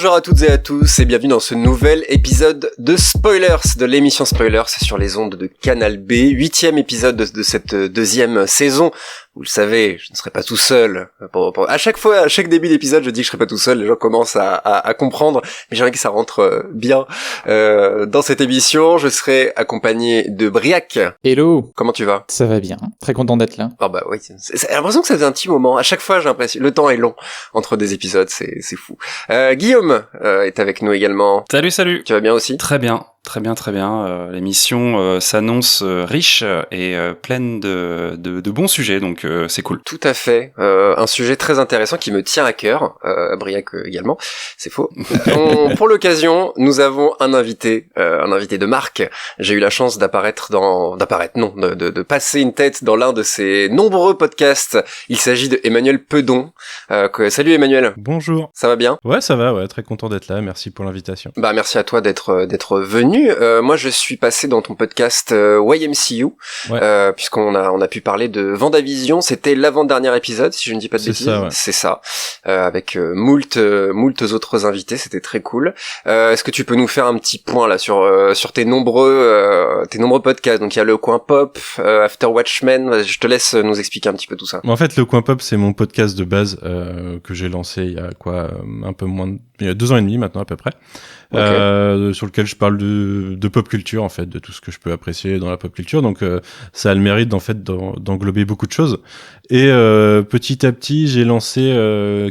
Bonjour à toutes et à tous et bienvenue dans ce nouvel épisode de Spoilers, de l'émission Spoilers sur les ondes de Canal B, 8e épisode de cette deuxième saison. Vous le savez, je ne serai pas tout seul. À chaque fois, à chaque début d'épisode, je dis que je serai pas tout seul, les gens commencent à comprendre, mais j'aimerais que ça rentre bien dans cette émission. Je serai accompagné de Briac. Hello. Comment tu vas? Ça va bien, très content d'être là. Ah bah oui, j'ai l'impression que ça fait un petit moment. À chaque fois, j'ai l'impression, le temps est long entre des épisodes, c'est fou. Guillaume est avec nous également. Salut. Tu vas bien aussi? Très bien. L'émission s'annonce riche et pleine de bons sujets, donc c'est cool. Tout à fait. Un sujet très intéressant qui me tient à cœur. Briac également. C'est faux. Pour l'occasion, nous avons un invité de marque. J'ai eu la chance de passer une tête dans l'un de ses nombreux podcasts. Il s'agit de Emmanuel Pedon. Salut Emmanuel. Bonjour. Ça va bien? Ouais, ça va, très content d'être là. Merci pour l'invitation. Bah, merci à toi d'être venu. Moi, je suis passé dans ton podcast YMCU, ouais. Puisqu'on a pu parler de Vendavision. C'était l'avant-dernier épisode, si je ne dis pas de bêtises. Ça, ouais. C'est ça. Avec moult autres invités. C'était très cool. Est-ce que tu peux nous faire un petit point là sur tes nombreux podcasts? Donc il y a le Coin Pop, After Watchmen. Je te laisse nous expliquer un petit peu tout ça. En fait, le Coin Pop, c'est mon podcast de base que j'ai lancé il y a il y a 2 ans et demi maintenant à peu près. Okay. Sur lequel je parle de pop culture en fait, de tout ce que je peux apprécier dans la pop culture. Donc ça a le mérite d'englober beaucoup de choses. Et petit à petit, j'ai lancé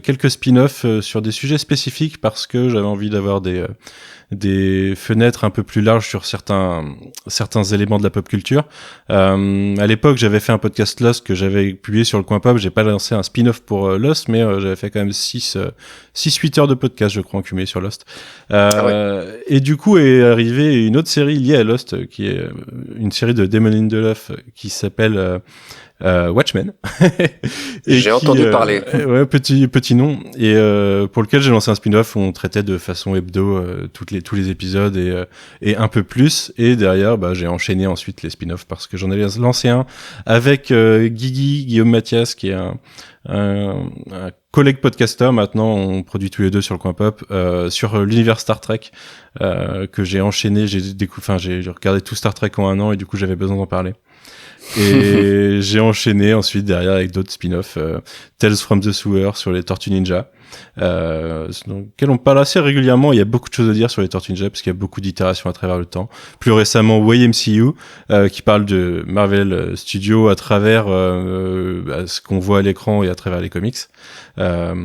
quelques spin-offs sur des sujets spécifiques parce que j'avais envie d'avoir des fenêtres un peu plus larges sur certains éléments de la pop culture. À l'époque, j'avais fait un podcast Lost que j'avais publié sur le Coin Pop. J'ai pas lancé un spin-off pour Lost, mais j'avais fait quand même 6-8 heures de podcast, je crois, en cumulé sur Lost. Et du coup est arrivée une autre série liée à Lost, qui est une série de Damon Lindelof qui s'appelle Watchmen. J'ai entendu parler. Ouais, petit nom. Et pour lequel j'ai lancé un spin-off où on traitait de façon hebdo tous les épisodes et un peu plus. Et derrière, j'ai enchaîné ensuite les spin-offs parce que j'en ai lancé un avec Guillaume Mathias, qui est un collègue podcasteur. Maintenant, on produit tous les deux sur le Coin Pop sur l'univers Star Trek que j'ai enchaîné. J'ai regardé tout Star Trek en 1 an et du coup j'avais besoin d'en parler. Et j'ai enchaîné ensuite derrière avec d'autres spin-offs, Tales from the Sewer sur les Tortues Ninja, dans lequel on parle assez régulièrement. Il y a beaucoup de choses à dire sur les Tortues Ninja parce qu'il y a beaucoup d'itérations à travers le temps. Plus récemment, YMCU, qui parle de Marvel Studios à travers ce qu'on voit à l'écran et à travers les comics, qui a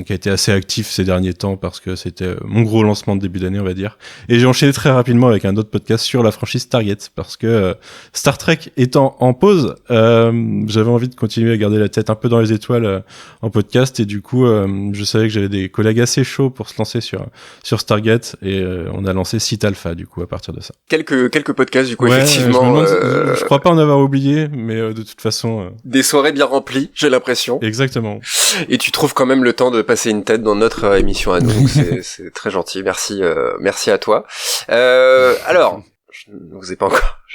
été assez actif ces derniers temps parce que c'était mon gros lancement de début d'année, on va dire. Et j'ai enchaîné très rapidement avec un autre podcast sur la franchise Stargate parce que Star Trek étant en pause, j'avais envie de continuer à garder la tête un peu dans les étoiles en podcast, et du coup je savais que j'avais des collègues assez chauds pour se lancer sur Stargate, et on a lancé Site Alpha du coup à partir de ça. Quelques podcasts du coup, ouais, effectivement. Je crois pas en avoir oublié, mais de toute façon des soirées bien remplies, j'ai l'impression. Exactement. Et tu trouves quand même le temps de passer une tête dans notre émission à nous, donc c'est très gentil. Merci à toi. Alors, je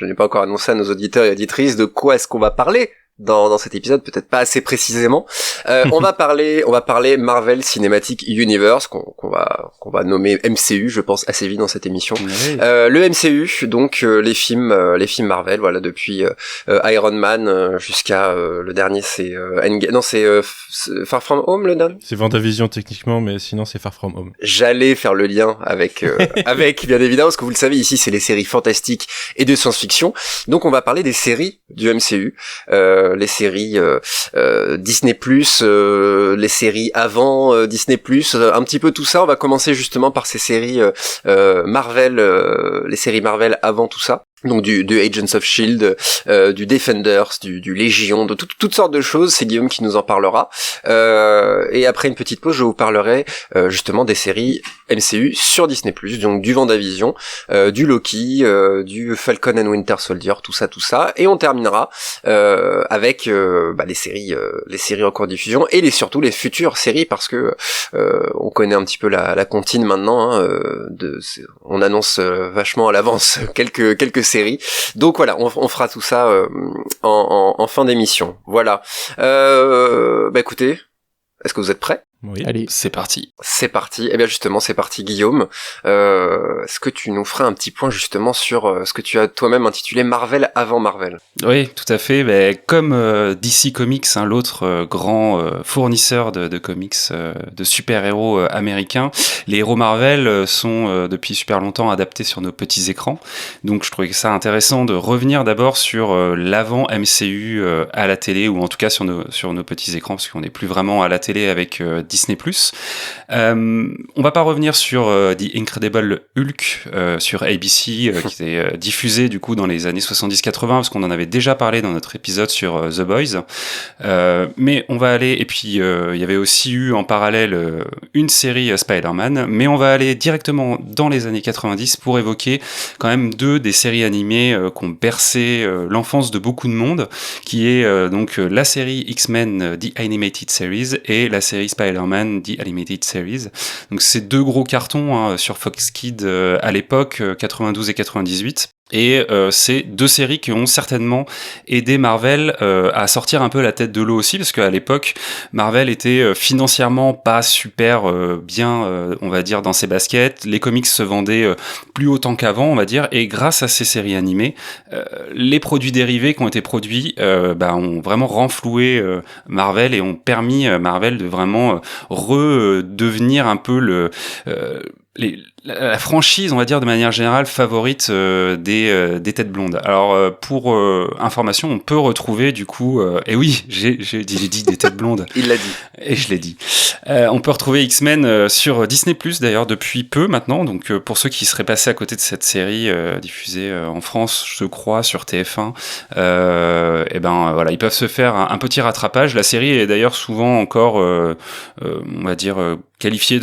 n'ai pas encore annoncé à nos auditeurs et auditrices de quoi est-ce qu'on va parler dans cet épisode, peut-être pas assez précisément. On va parler Marvel Cinematic Universe qu'on va nommer MCU, je pense assez vite dans cette émission. Oui. Le MCU, donc les films Marvel, voilà, depuis Iron Man jusqu'à le dernier, c'est c'est Far From Home, le dernier. C'est Vendavision techniquement, mais sinon c'est Far From Home. J'allais faire le lien avec bien évidemment, parce que vous le savez, ici c'est les séries fantastiques et de science-fiction. Donc on va parler des séries du MCU. Les séries Disney+, les séries avant Disney+, un petit peu tout ça. On va commencer justement par ces séries Marvel, les séries Marvel avant tout ça. Donc du Agents of Shield, du Defenders, du Légion, de toutes sortes de choses. C'est Guillaume qui nous en parlera. Et après une petite pause, je vous parlerai justement des séries MCU sur Disney+, donc du Vendavision, du Loki, du Falcon and Winter Soldier, tout ça. Et on terminera avec les séries en cours de diffusion et surtout les futures séries, parce que on connaît un petit peu la comptine maintenant. On annonce vachement à l'avance quelques séries. Donc voilà, on fera tout ça en fin d'émission. Voilà. Écoutez, est-ce que vous êtes prêts ? Oui. Allez. C'est parti. C'est parti. Eh bien justement, c'est parti Guillaume. Est-ce que tu nous ferais un petit point justement sur ce que tu as toi-même intitulé Marvel avant Marvel? Oui, tout à fait. Ben, comme DC Comics, hein, l'autre grand fournisseur de comics de super-héros américains, les héros Marvel sont depuis super longtemps adaptés sur nos petits écrans. Donc je trouvais ça intéressant de revenir d'abord sur l'avant MCU à la télé, ou en tout cas sur nos petits écrans, parce qu'on n'est plus vraiment à la télé avec Disney+. On va pas revenir sur The Incredible Hulk sur ABC qui était diffusé du coup dans les années 70-80, parce qu'on en avait déjà parlé dans notre épisode sur The Boys, mais on va aller, et puis il y avait aussi eu en parallèle une série Spider-Man, mais on va aller directement dans les années 90 pour évoquer quand même deux des séries animées qui ont bercé l'enfance de beaucoup de monde, qui est donc la série X-Men The Animated Series et la série Spider-Man The Animated Series. Donc c'est deux gros cartons sur Fox Kids à l'époque, 92 et 98. Et c'est deux séries qui ont certainement aidé Marvel à sortir un peu la tête de l'eau aussi, parce qu'à l'époque, Marvel était financièrement pas super bien, on va dire, dans ses baskets. Les comics se vendaient plus autant qu'avant, on va dire, et grâce à ces séries animées, les produits dérivés qui ont été produits ont vraiment renfloué Marvel et ont permis Marvel de vraiment redevenir un peu la franchise, on va dire de manière générale, favorite des têtes blondes. Alors pour information, on peut retrouver du coup, et oui, j'ai dit des têtes blondes. Il l'a dit. Et je l'ai dit. On peut retrouver X-Men sur Disney+, d'ailleurs, depuis peu maintenant. Donc pour ceux qui seraient passés à côté de cette série diffusée en France, je crois, sur TF1, voilà, ils peuvent se faire un petit rattrapage. La série est d'ailleurs souvent encore, on va dire, qualifiée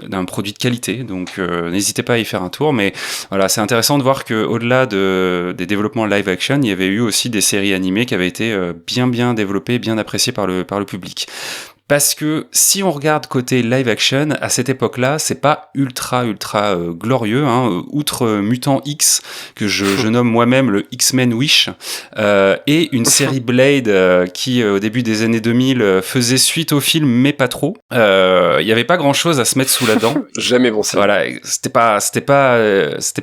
d'un produit de qualité. Donc n'hésitez pas à y faire un tour. Mais voilà, c'est intéressant de voir que au-delà des développements live action, il y avait eu aussi des séries animées qui avaient été bien développées, bien appréciées par le public. Parce que si on regarde côté live action, à cette époque-là, c'est pas ultra glorieux, hein. Outre Mutant X, que je nomme moi-même le X-Men Wish, et une série Blade qui, au début des années 2000, faisait suite au film, mais pas trop. Il y avait pas grand-chose à se mettre sous la dent. Jamais bon signe. Voilà, c'était pas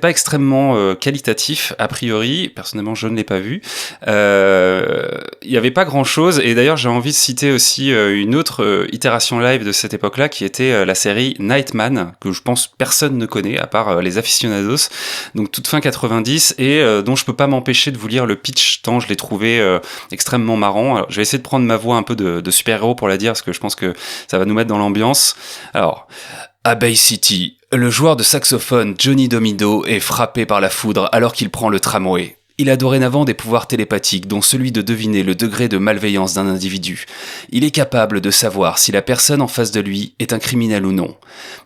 extrêmement qualitatif a priori. Personnellement, je ne l'ai pas vu. Il y avait pas grand-chose, et d'ailleurs, j'ai envie de citer aussi une autre itération live de cette époque-là qui était la série Nightman, que je pense personne ne connaît à part les aficionados, donc toute fin 90, et dont je peux pas m'empêcher de vous lire le pitch tant je l'ai trouvé extrêmement marrant. Alors, je vais essayer de prendre ma voix un peu de super-héros pour la dire, parce que je pense que ça va nous mettre dans l'ambiance. Alors, à Bay City, le joueur de saxophone Johnny Domido est frappé par la foudre alors qu'il prend le tramway. Il a dorénavant des pouvoirs télépathiques, dont celui de deviner le degré de malveillance d'un individu. Il est capable de savoir si la personne en face de lui est un criminel ou non.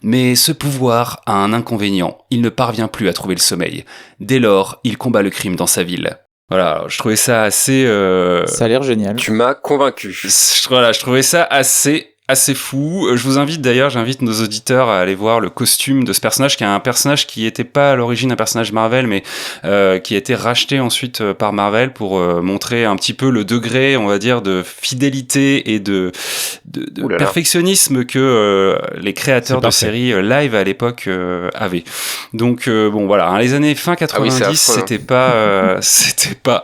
Mais ce pouvoir a un inconvénient, il ne parvient plus à trouver le sommeil. Dès lors, il combat le crime dans sa ville. Voilà, je trouvais ça assez... Ça a l'air génial. Tu m'as convaincu. Je trouvais ça assez fou. J'invite nos auditeurs à aller voir le costume de ce personnage, qui est un personnage qui était pas à l'origine un personnage Marvel, mais qui a été racheté ensuite par Marvel pour montrer un petit peu le degré, on va dire, de fidélité et de perfectionnisme que les créateurs de séries live à l'époque avaient. Donc bon voilà, hein, les années fin 90, c'était pas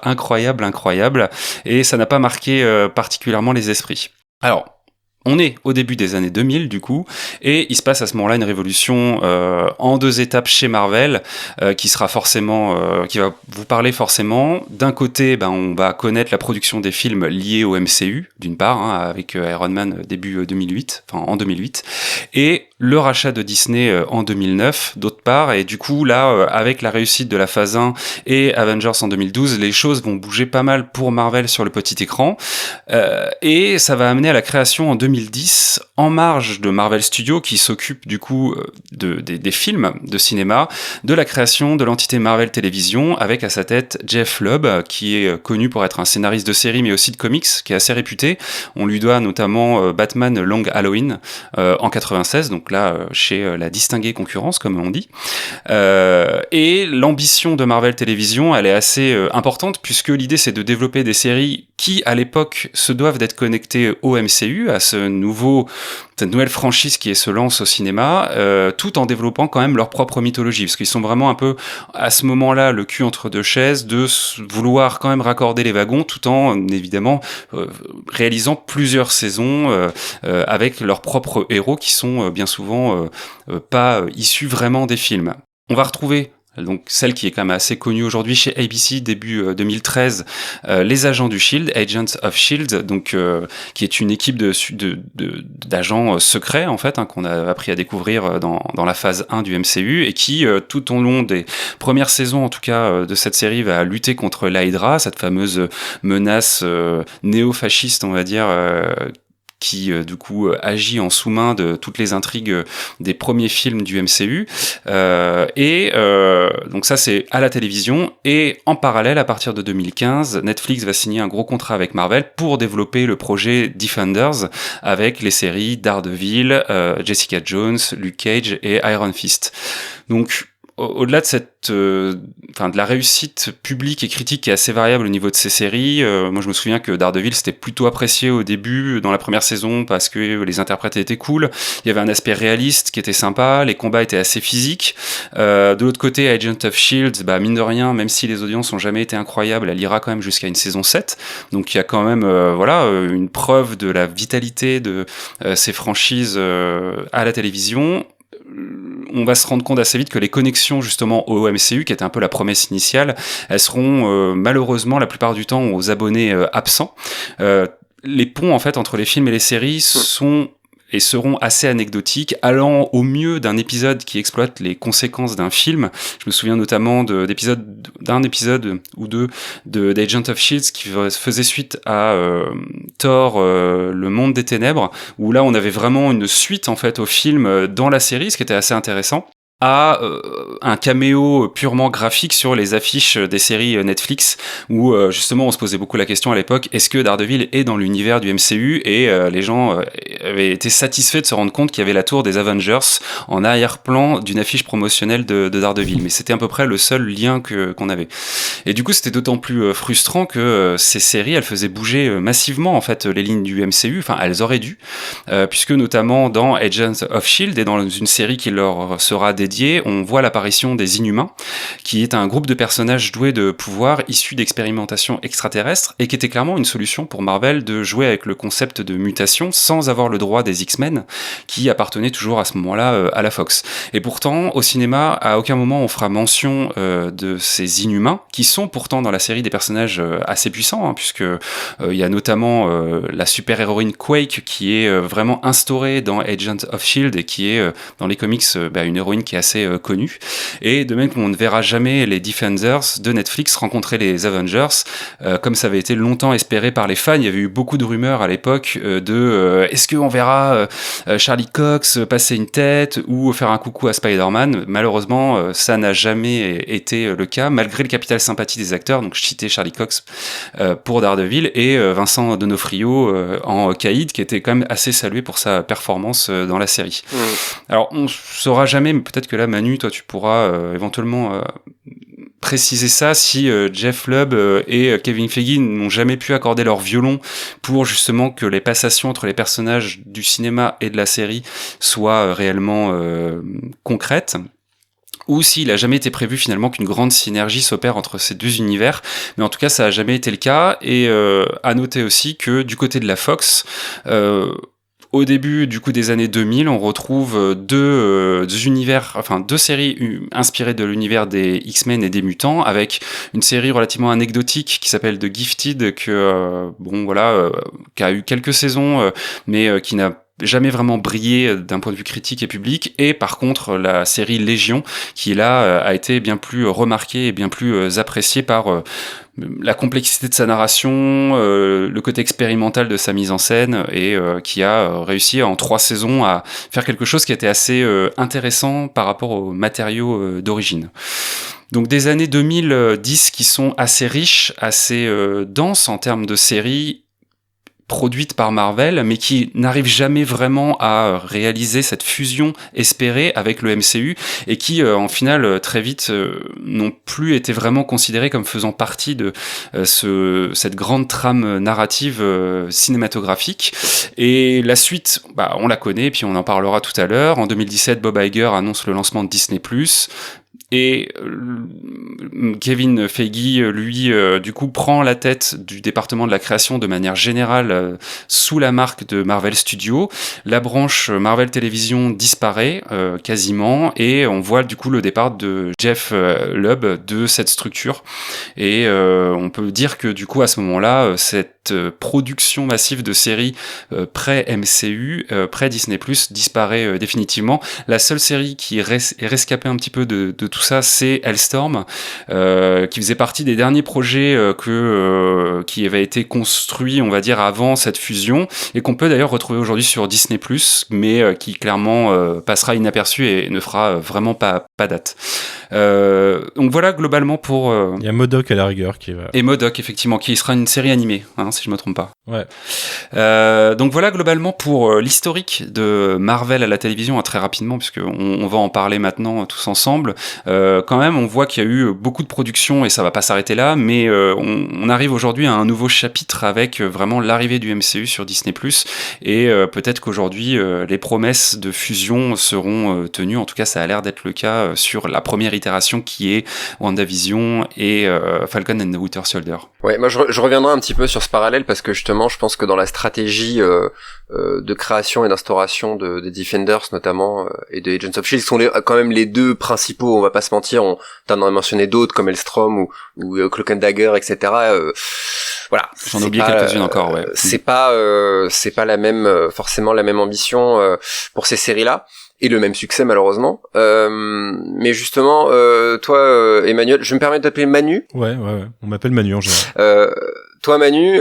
incroyable, et ça n'a pas marqué particulièrement les esprits. Alors, on est au début des années 2000 du coup, et il se passe à ce moment-là une révolution en deux étapes chez Marvel, qui va vous parler forcément. D'un côté, on va connaître la production des films liés au MCU, d'une part, hein, avec Iron Man en 2008, et le rachat de Disney en 2009, d'autre part, et du coup là, avec la réussite de la phase 1 et Avengers en 2012, les choses vont bouger pas mal pour Marvel sur le petit écran, et ça va amener à la création en 2010, en marge de Marvel Studios, qui s'occupe du coup des films de cinéma, de la création de l'entité Marvel Télévision, avec à sa tête Jeff Lubb, qui est connu pour être un scénariste de séries mais aussi de comics, qui est assez réputé. On lui doit notamment Batman Long Halloween en 96, donc là chez la distinguée concurrence, comme on dit. Et l'ambition de Marvel Télévision, elle est assez importante, puisque l'idée c'est de développer des séries qui, à l'époque, se doivent d'être connectées au MCU, à cette nouvelle franchise qui se lance au cinéma, tout en développant quand même leur propre mythologie, parce qu'ils sont vraiment un peu, à ce moment-là, le cul entre deux chaises, de vouloir quand même raccorder les wagons, tout en, évidemment, réalisant plusieurs saisons avec leurs propres héros qui sont bien souvent pas issus vraiment des films. On va retrouver donc celle qui est quand même assez connue aujourd'hui chez ABC début 2013, les agents du Shield, Agents of Shield, donc qui est une équipe d'agents secrets en fait, qu'on a appris à découvrir dans la phase 1 du MCU, et qui tout au long des premières saisons en tout cas de cette série va lutter contre l'Hydra, cette fameuse menace néo-fasciste on va dire, qui du coup agit en sous-main de toutes les intrigues des premiers films du MCU, donc ça c'est à la télévision, et en parallèle à partir de 2015 Netflix va signer un gros contrat avec Marvel pour développer le projet Defenders avec les séries Daredevil, Jessica Jones, Luke Cage et Iron Fist. Donc au-delà de de la réussite publique et critique qui est assez variable au niveau de ces séries, moi je me souviens que Daredevil c'était plutôt apprécié au début, dans la première saison, parce que les interprètes étaient cool, il y avait un aspect réaliste qui était sympa, les combats étaient assez physiques. De l'autre côté, Agent of Shield, mine de rien, même si les audiences ont jamais été incroyables, elle ira quand même jusqu'à une saison 7, donc il y a quand même une preuve de la vitalité de ces franchises à la télévision. On va se rendre compte assez vite que les connexions justement au MCU, qui était un peu la promesse initiale, elles seront malheureusement la plupart du temps aux abonnés absents. Les ponts en fait entre les films et les séries sont et seront assez anecdotiques, allant au mieux d'un épisode qui exploite les conséquences d'un film. Je me souviens notamment d'un épisode ou deux d'Agent of Shield qui faisait suite à Thor, le monde des ténèbres, où là on avait vraiment une suite en fait au film dans la série, ce qui était assez intéressant, à un caméo purement graphique sur les affiches des séries Netflix, où justement on se posait beaucoup la question à l'époque, est-ce que Daredevil est dans l'univers du MCU, et les gens avaient été satisfaits de se rendre compte qu'il y avait la tour des Avengers en arrière-plan d'une affiche promotionnelle de Daredevil, mais c'était à peu près le seul lien qu'on avait. Et du coup c'était d'autant plus frustrant que ces séries elles faisaient bouger massivement en fait les lignes du MCU, enfin elles auraient dû, puisque notamment dans Agents of Shield et dans une série qui leur sera dédiée, on voit l'apparition des Inhumains, qui est un groupe de personnages doués de pouvoirs issus d'expérimentations extraterrestres, et qui était clairement une solution pour Marvel de jouer avec le concept de mutation sans avoir le droit des X-Men, qui appartenaient toujours à ce moment-là à la Fox. Et pourtant, au cinéma, à aucun moment on fera mention de ces Inhumains, qui sont pourtant dans la série des personnages assez puissants, puisque il y a notamment la super-héroïne Quake, qui est vraiment instaurée dans Agent of Shield, et qui est dans les comics une héroïne qui est assez connue. Et de même qu'on ne verra jamais les Defenders de Netflix rencontrer les Avengers, comme ça avait été longtemps espéré par les fans. Il y avait eu beaucoup de rumeurs à l'époque est-ce qu'on verra Charlie Cox passer une tête ou faire un coucou à Spider-Man. Malheureusement, ça n'a jamais été le cas, malgré le capital sympathie des acteurs. Donc je citais Charlie Cox pour Daredevil, et Vincent D'Onofrio en Caïd, qui était quand même assez salué pour sa performance dans la série. Alors on saura jamais, mais peut-être que là Manu, toi tu pourras éventuellement préciser ça, si Jeff Lubb et Kevin Feige n'ont jamais pu accorder leur violon pour justement que les passations entre les personnages du cinéma et de la série soient réellement concrètes, ou s'il a jamais été prévu finalement qu'une grande synergie s'opère entre ces deux univers. Mais en tout cas ça a jamais été le cas. Et à noter aussi que du côté de la Fox, au début du coup des années 2000, on retrouve deux séries inspirées de l'univers des X-Men et des mutants, avec une série relativement anecdotique qui s'appelle The Gifted, qui a eu quelques saisons, mais qui n'a jamais vraiment brillé d'un point de vue critique et public, et par contre la série Légion, qui là a été bien plus remarquée et bien plus appréciée par la complexité de sa narration, le côté expérimental de sa mise en scène, et qui a réussi en 3 saisons à faire quelque chose qui était assez intéressant par rapport aux matériaux d'origine. Donc des années 2010 qui sont assez riches, assez denses en termes de séries, produites par Marvel, mais qui n'arrivent jamais vraiment à réaliser cette fusion espérée avec le MCU, et qui, en final, très vite, n'ont plus été vraiment considérés comme faisant partie de cette grande trame narrative cinématographique. Et la suite, on la connaît, puis on en parlera tout à l'heure. En 2017, Bob Iger annonce le lancement de Disney+. Et Kevin Feige, lui, du coup, prend la tête du département de la création de manière générale sous la marque de Marvel Studios. La branche Marvel Television disparaît quasiment, et on voit du coup le départ de Jeff Lubb de cette structure. Et on peut dire que du coup, à ce moment-là, cette production massive de séries pré-MCU, pré-Disney+, disparaît définitivement. La seule série qui est rescapée un petit peu de tout ça, c'est Hellstorm, qui faisait partie des derniers projets qui avaient été construits, on va dire, avant cette fusion, et qu'on peut d'ailleurs retrouver aujourd'hui sur Disney+, mais qui clairement passera inaperçu et ne fera vraiment pas date. Donc voilà globalement pour... Il y a MODOK à la rigueur qui va... Et MODOK, effectivement, qui sera une série animée, si je me trompe pas. Ouais. Donc voilà globalement pour l'historique de Marvel à la télévision, très rapidement, puisqu'on va en parler maintenant tous ensemble. Quand même, on voit qu'il y a eu beaucoup de productions, et ça va pas s'arrêter là, mais on arrive aujourd'hui à un nouveau chapitre avec vraiment l'arrivée du MCU sur Disney+, et peut-être qu'aujourd'hui les promesses de fusion seront tenues. En tout cas, ça a l'air d'être le cas sur la première itération qui est WandaVision et Falcon and the Winter Soldier. Ouais, moi je reviendrai un petit peu sur ce parallèle, parce que justement je pense que dans la stratégie de création et d'instauration des Defenders notamment et de Agents of S.H.I.E.L.D. sont quand même les deux principaux, on va pas se mentir, t'en as mentionné d'autres comme Hellstrom ou Cloak and Dagger, etc. Voilà, j'en ai oublié quelques-unes encore, ouais. C'est pas la même forcément la même ambition pour ces séries-là, et le même succès malheureusement. Mais justement, toi, Emmanuel, je me permets de t'appeler Manu. Ouais. On m'appelle Manu en général. Toi, Manu,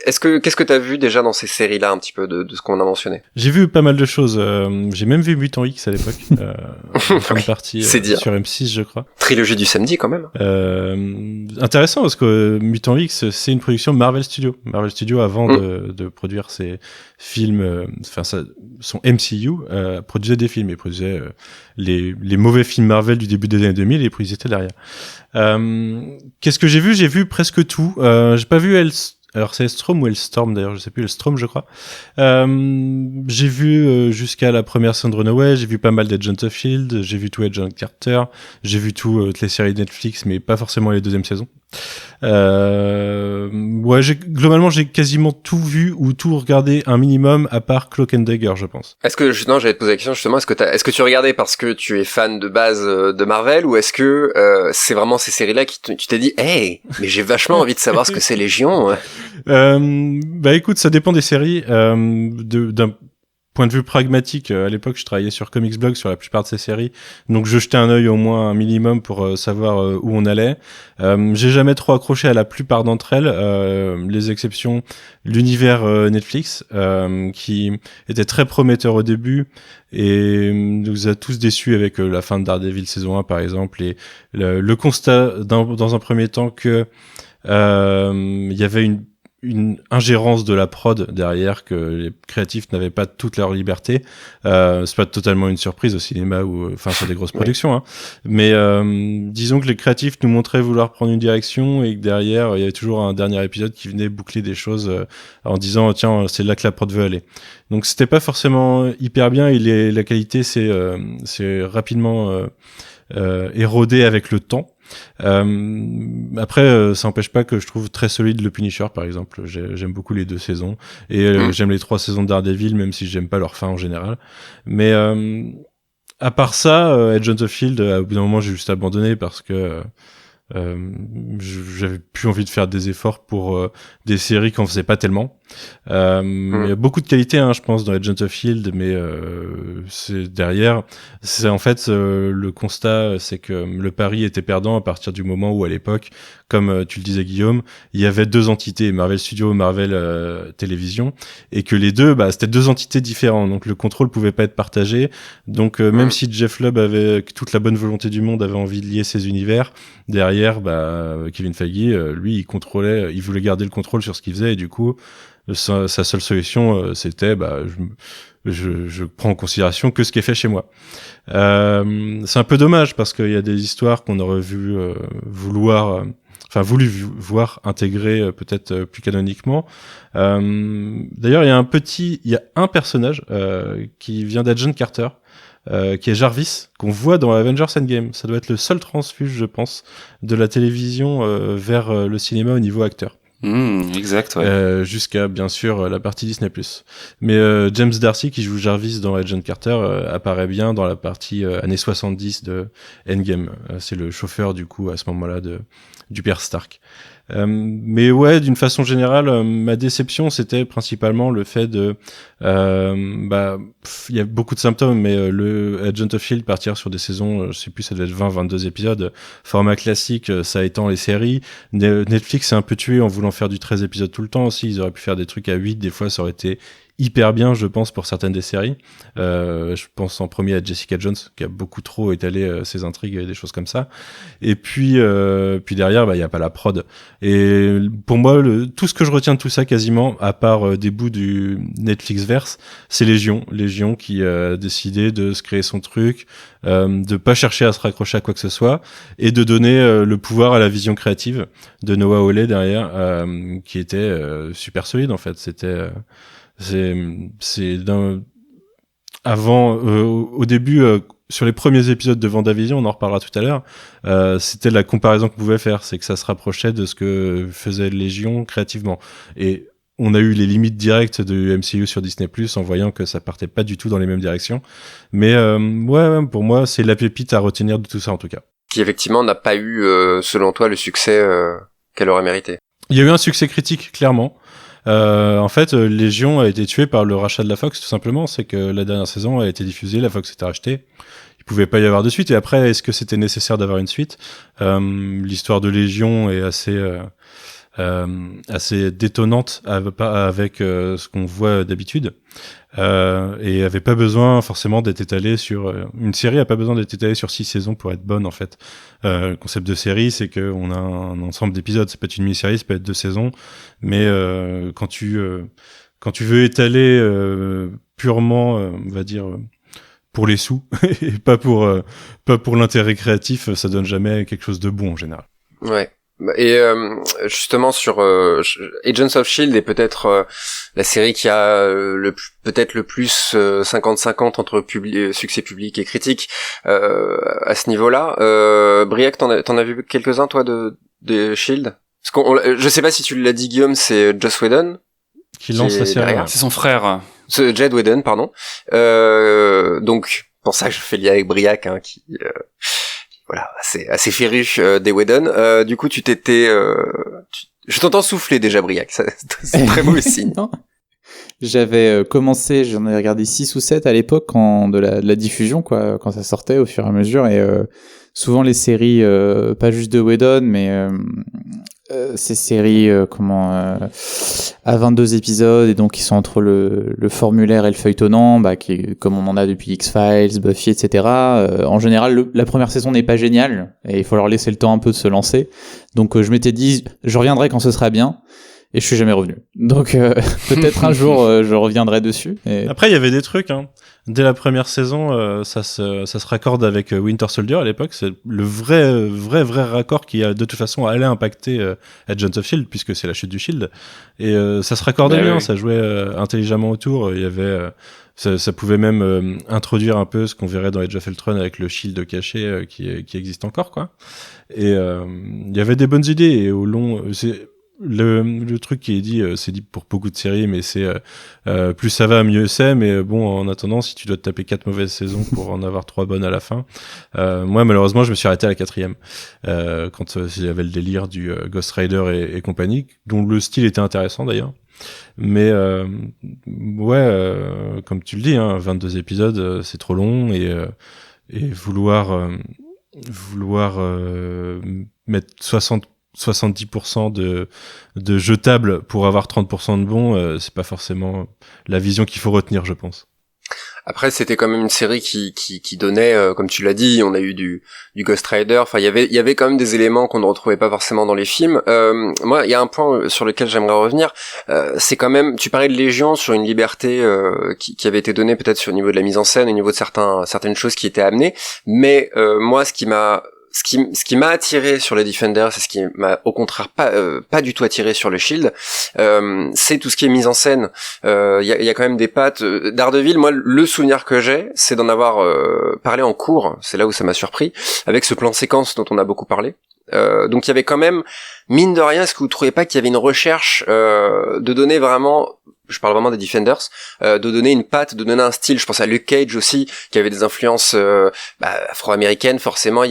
qu'est-ce que t'as vu déjà dans ces séries-là, un petit peu de ce qu'on a mentionné? J'ai vu pas mal de choses. J'ai même vu Mutant X à l'époque. En fin de partie sur M6, je crois. Trilogie du samedi, quand même. Intéressant, parce que Mutant X, c'est une production Marvel Studios. Marvel Studios, avant de produire ses films, son MCU, produisait des films. Il produisait les mauvais films Marvel du début des années 2000, et puis ils étaient derrière. Qu'est-ce que j'ai vu? J'ai vu presque tout. J'ai pas vu alors c'est Hellstrom ou Hellstorm d'ailleurs, je sais plus, Hellstrom je crois. J'ai vu jusqu'à la première saison de Runaway, j'ai vu pas mal d'Agents of S.H.I.E.L.D., j'ai vu tout Agent Carter, j'ai vu toutes les séries de Netflix, mais pas forcément les deuxièmes saisons. Ouais, globalement j'ai quasiment tout vu ou tout regardé un minimum, à part Cloak and Dagger, je pense. J'allais te poser la question justement, est-ce que tu regardais parce que tu es fan de base de Marvel, ou est-ce que c'est vraiment ces séries-là qui tu t'es dit, hey, mais j'ai vachement envie de savoir ce que c'est Légion. Écoute, ça dépend des séries. D'un point de vue pragmatique, à l'époque, je travaillais sur Comics Blog sur la plupart de ces séries, donc je jetais un œil au moins un minimum pour savoir où on allait. J'ai jamais trop accroché à la plupart d'entre elles, les exceptions, l'univers Netflix, qui était très prometteur au début et nous a tous déçus avec la fin de Daredevil saison 1 par exemple, et le constat dans un premier temps que il y avait une ingérence de la prod derrière, que les créatifs n'avaient pas toute leur liberté. C'est pas totalement une surprise au cinéma ou sur des grosses productions, hein. Mais disons que les créatifs nous montraient vouloir prendre une direction, et que derrière il y avait toujours un dernier épisode qui venait boucler des choses en disant tiens, c'est là que la prod veut aller. Donc c'était pas forcément hyper bien, et la qualité c'est rapidement érodée avec le temps. Après, ça n'empêche pas que je trouve très solide le Punisher, par exemple. J'aime beaucoup les 2 saisons, et j'aime les 3 saisons de Daredevil, même si j'aime pas leur fin en général. Mais à part ça, Agents of S.H.I.E.L.D., au bout d'un moment, j'ai juste abandonné parce que j'avais plus envie de faire des efforts pour des séries qu'on faisait pas tellement. Il y a beaucoup de qualités, hein, je pense, dans Agents of Shield, mais c'est derrière, c'est en fait le constat, c'est que le pari était perdant à partir du moment où, à l'époque, comme tu le disais Guillaume, il y avait deux entités, Marvel Studios, Marvel Télévision, et que les deux, c'était deux entités différentes, donc le contrôle pouvait pas être partagé. Donc même si Jeff Lubb avait toute la bonne volonté du monde, avait envie de lier ses univers, derrière, Kevin Feige, lui, il voulait garder le contrôle sur ce qu'il faisait, et du coup, sa seule solution, c'était, je prends en considération que ce qui est fait chez moi. C'est un peu dommage parce qu'il y a des histoires qu'on aurait voulu voir intégrer peut-être plus canoniquement. D'ailleurs, il y a un personnage qui vient d'Agent Carter, qui est Jarvis, qu'on voit dans Avengers Endgame. Ça doit être le seul transfuge, je pense, de la télévision vers le cinéma au niveau acteur. Exact, ouais. Jusqu'à bien sûr la partie Disney+. Mais James Darcy, qui joue Jarvis dans Agent Carter, apparaît bien dans la partie années 70 de Endgame. C'est le chauffeur du coup à ce moment-là du père Stark. Mais ouais, d'une façon générale, ma déception, c'était principalement le fait de, il y a beaucoup de symptômes, mais le Agent of Shield partir sur des saisons, je sais plus, ça devait être 20-22 épisodes, format classique, ça étend les séries. Netflix s'est un peu tué en voulant faire du 13 épisodes tout le temps aussi. Ils auraient pu faire des trucs à 8, des fois ça aurait été hyper bien, je pense, pour certaines des séries. Je pense en premier à Jessica Jones, qui a beaucoup trop étalé ses intrigues et des choses comme ça. Et puis derrière, il y a pas la prod. Et pour moi, tout ce que je retiens de tout ça quasiment, à part des bouts du Netflixverse, c'est Légion qui a décidé de se créer son truc, de pas chercher à se raccrocher à quoi que ce soit, et de donner le pouvoir à la vision créative de Noah Hawley derrière, qui était super solide en fait. Au début, sur les premiers épisodes de WandaVision, on en reparlera tout à l'heure, c'était la comparaison qu'on pouvait faire, c'est que ça se rapprochait de ce que faisait Légion créativement. Et on a eu les limites directes de MCU sur Disney+, en voyant que ça partait pas du tout dans les mêmes directions. Mais ouais, pour moi, c'est la pépite à retenir de tout ça en tout cas. Qui effectivement n'a pas eu, selon toi, le succès qu'elle aurait mérité. Il y a eu un succès critique, clairement. En fait, Légion a été tué par le rachat de la Fox, tout simplement. C'est que la dernière saison a été diffusée, la Fox s'était rachetée. Il pouvait pas y avoir de suite. Et après, est-ce que c'était nécessaire d'avoir une suite? L'histoire de Légion est assez détonnante avec ce qu'on voit d'habitude. Et avait pas besoin forcément d'être étalée sur une série a pas besoin d'être étalée sur 6 saisons pour être bonne en fait. Le concept de série, c'est que on a un ensemble d'épisodes, ça peut être une mini-série, ça peut être 2 saisons, mais quand tu veux étaler purement on va dire pour les sous et pas pour l'intérêt créatif, ça donne jamais quelque chose de bon en général. Ouais. Et justement sur Agents of Shield est peut-être la série qui a peut-être le plus 50-50 entre succès public et critique à ce niveau-là. Briac, t'en as vu quelques-uns toi de Shield? Parce je sais pas si tu l'as dit Guillaume, c'est Joss Whedon qui lance la série. C'est son frère. Jed Whedon, pardon. Donc pour ça que je fais lien avec Briac, hein, qui voilà, assez féru des Whedon. Du coup, je t'entends souffler déjà, Briac. C'est très mauvais signe. Non. J'avais commencé, j'en ai regardé 6 ou 7 à l'époque de la diffusion, quoi, quand ça sortait au fur et à mesure. Et souvent les séries, pas juste de Whedon, mais ces séries à 22 épisodes et donc qui sont entre le formulaire et le feuilletonnant, qui comme on en a depuis X-Files, Buffy, etc. En général, la première saison n'est pas géniale et il faut leur laisser le temps un peu de se lancer. Donc je m'étais dit, je reviendrai quand ce sera bien. Et je suis jamais revenu. Donc peut-être un jour je reviendrai dessus. Et... Après il y avait des trucs. Hein. Dès la première saison, ça se raccorde avec Winter Soldier à l'époque. C'est le vrai raccord qui a de toute façon allait impacter Agents of Shield puisque c'est la chute du Shield. Et ça se raccordait bien. Oui. Ça jouait intelligemment autour. Il y avait ça pouvait même introduire un peu ce qu'on verrait dans Age of Ultron avec le Shield caché qui existe encore quoi. Et il y avait des bonnes idées et au long le truc qui est dit, c'est dit pour beaucoup de séries, mais c'est plus ça va, mieux c'est. Mais bon, en attendant, si tu dois te taper 4 mauvaises saisons pour en avoir 3 bonnes à la fin, moi malheureusement, je me suis arrêté à la 4e quand il y avait le délire du Ghost Rider et compagnie, dont le style était intéressant d'ailleurs. Mais comme tu le dis, 22 épisodes, c'est trop long et vouloir mettre 70% de jetables pour avoir 30% de bons, c'est pas forcément la vision qu'il faut retenir, je pense. Après, c'était quand même une série qui donnait, comme tu l'as dit, on a eu du Ghost Rider. Enfin, il y avait quand même des éléments qu'on ne retrouvait pas forcément dans les films. Moi, il y a un point sur lequel j'aimerais revenir. C'est quand même, tu parlais de Légion sur une liberté qui avait été donnée peut-être sur le niveau de la mise en scène, au niveau de certaines choses qui étaient amenées. Mais moi, ce qui m'a attiré sur les Defenders, c'est ce qui m'a au contraire pas du tout attiré sur le Shield, c'est tout ce qui est mise en scène. Il y a quand même des pattes. Daredevil, moi le souvenir que j'ai, c'est d'en avoir parlé en cours, c'est là où ça m'a surpris, avec ce plan de séquence dont on a beaucoup parlé. Donc il y avait quand même, mine de rien, est-ce que vous trouvez pas qu'il y avait une recherche de donner vraiment, je parle vraiment des Defenders, de donner une patte, de donner un style. Je pense à Luke Cage aussi, qui avait des influences afro-américaines. Forcément,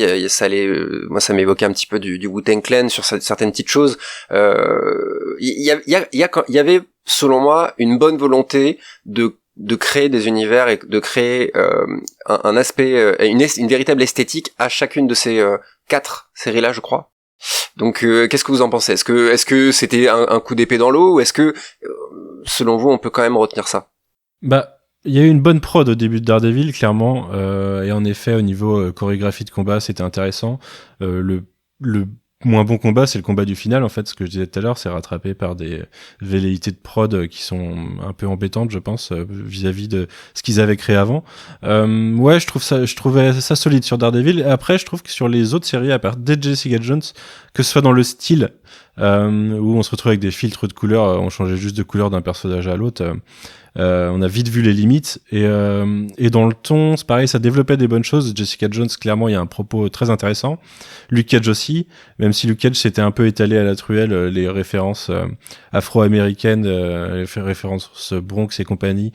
moi ça m'évoquait un petit peu du Wu-Tang Clan sur certaines petites choses. Il y avait, selon moi, une bonne volonté de créer des univers et de créer un aspect, une véritable esthétique à chacune de ces 4 séries-là, je crois. Donc, qu'est-ce que vous en pensez ? Est-ce que c'était un coup d'épée dans l'eau, ou est-ce que, selon vous, on peut quand même retenir ça ? Il y a eu une bonne prod au début de Daredevil, clairement, et en effet, au niveau chorégraphie de combat, c'était intéressant. Le moins bon combat, c'est le combat du final, en fait. Ce que je disais tout à l'heure, c'est rattrapé par des velléités de prod qui sont un peu embêtantes, je pense, vis-à-vis de ce qu'ils avaient créé avant. Je trouvais ça solide sur Daredevil. Et après, je trouve que sur les autres séries, à part de Jessica Jones, que ce soit dans le style, où on se retrouve avec des filtres de couleurs, on changeait juste de couleur d'un personnage à l'autre, on a vite vu les limites, et dans le ton, c'est pareil, ça développait des bonnes choses. Jessica Jones, clairement, il y a un propos très intéressant. Luke Cage aussi, même si Luke Cage s'était un peu étalé à la truelle, les références afro-américaines, les références Bronx et compagnie,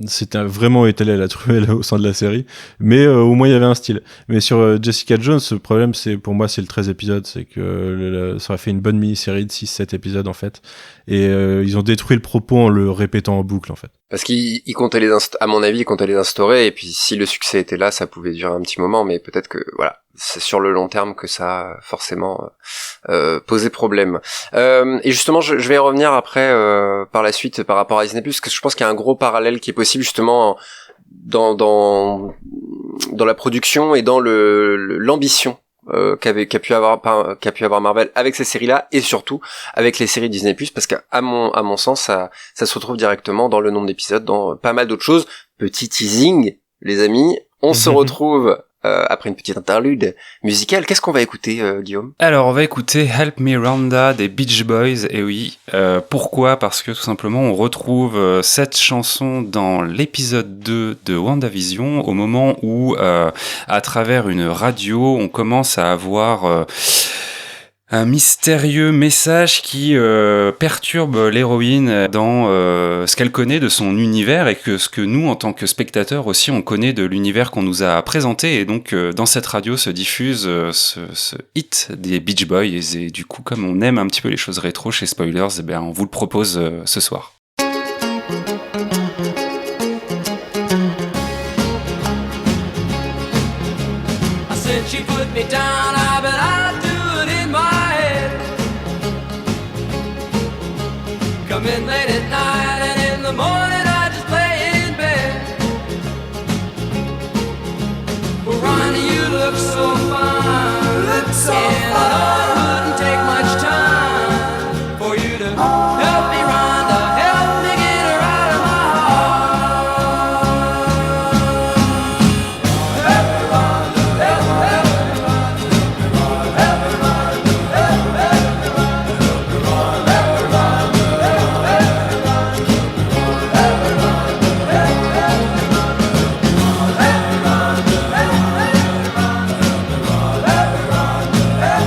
c'était vraiment étalé à la truelle au sein de la série, mais au moins il y avait un style. Mais sur Jessica Jones, le problème, pour moi, c'est le 13 épisodes, c'est que ça aurait fait une bonne mini-série de 6-7 épisodes, en fait, et ils ont détruit le propos en le répétant en boucle, en fait. Parce qu'il comptait à mon avis, il comptait les instaurer, et puis si le succès était là, ça pouvait durer un petit moment, mais peut-être que, voilà, c'est sur le long terme que ça a forcément posé problème. Et justement, je vais y revenir après, par la suite, par rapport à Disney+, parce que je pense qu'il y a un gros parallèle qui est possible, justement, dans la production et dans l'ambition qu'a pu avoir Marvel avec ces séries-là, et surtout avec les séries Disney+, parce qu'à mon sens, ça se retrouve directement dans le nombre d'épisodes, dans pas mal d'autres choses. Petit teasing, les amis, on se retrouve après une petite interlude musicale. Qu'est-ce qu'on va écouter, Guillaume ? Alors, on va écouter Help Me Rhonda des Beach Boys, et oui. Pourquoi ? Parce que tout simplement, on retrouve cette chanson dans l'épisode 2 de WandaVision, au moment où, à travers une radio, on commence à avoir un mystérieux message qui perturbe l'héroïne dans ce qu'elle connaît de son univers, et ce que nous, en tant que spectateurs aussi, on connaît de l'univers qu'on nous a présenté. Et donc, dans cette radio se diffuse ce hit des Beach Boys. Et du coup, comme on aime un petit peu les choses rétro chez Spoilers, on vous le propose ce soir. I said she put me down, I do it in my head. Come in late at night and in the morning I just lay in bed. Well, Ronnie, you look so fine, and I know it wouldn't take much time for you to help me, Rhonda, help me get her out of my heart. Help me, Rhonda, help me, Rhonda, help me, Rhonda, help me, Rhonda, help me, Rhonda, help me, Rhonda, help me, Rhonda, help me, Rhonda.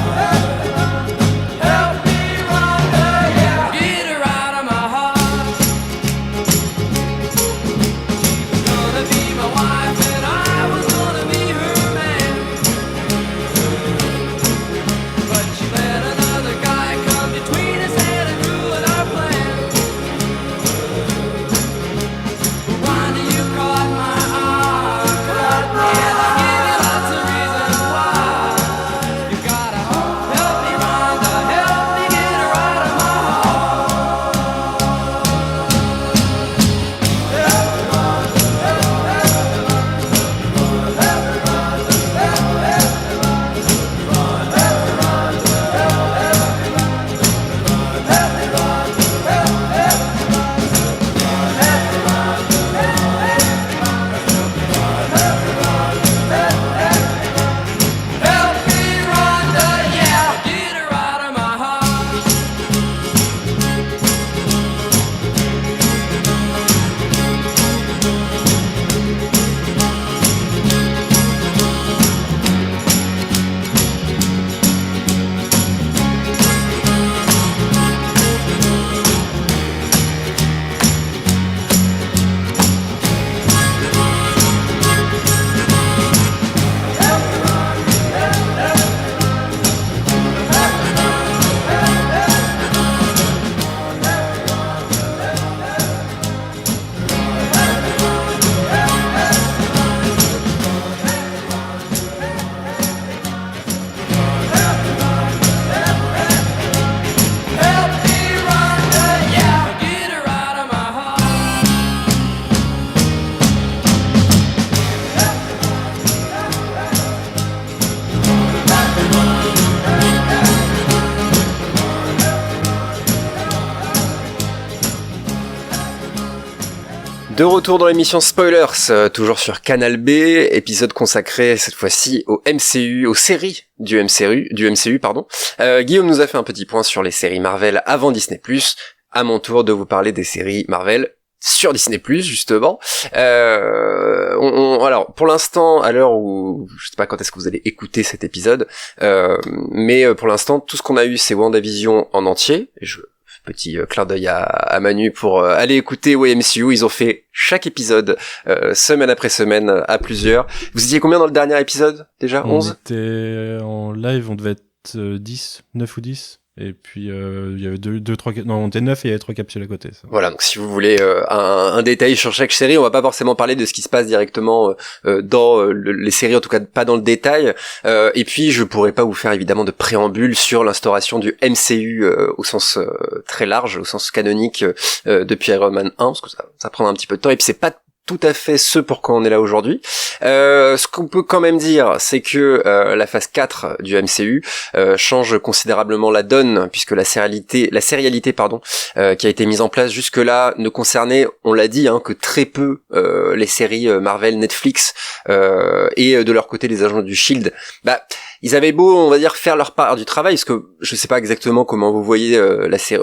De retour dans l'émission Spoilers, toujours sur Canal B, épisode consacré cette fois-ci au MCU, aux séries du MCU, pardon. Guillaume nous a fait un petit point sur les séries Marvel avant Disney+. À mon tour de vous parler des séries Marvel sur Disney+, justement. Alors, pour l'instant, à l'heure où, je sais pas quand est-ce que vous allez écouter cet épisode, mais pour l'instant, tout ce qu'on a eu, c'est WandaVision en entier. Et petit clin d'œil à Manu pour aller écouter MCU. Ils ont fait chaque épisode semaine après semaine à plusieurs. Vous étiez combien dans le dernier épisode déjà? 11? On était en live, on devait être 10, 9 ou 10. Et puis il y avait 3 non, on était 9 et il y avait 3 capsules à côté, ça. Voilà, donc si vous voulez un détail sur chaque série, on va pas forcément parler de ce qui se passe directement dans les séries, en tout cas pas dans le détail. Et puis je pourrais pas vous faire évidemment de préambule sur l'instauration du MCU au sens très large, au sens canonique depuis Iron Man 1, parce que ça prend un petit peu de temps, et puis c'est pas tout à fait ce pourquoi on est là aujourd'hui. Ce qu'on peut quand même dire, c'est que la phase 4 du MCU change considérablement la donne, puisque la sérialité qui a été mise en place jusque-là ne concernait, on l'a dit, que très peu les séries Marvel, Netflix, et de leur côté les agents du Shield. Ils avaient beau, on va dire, faire leur part du travail, parce que je sais pas exactement comment vous voyez la série,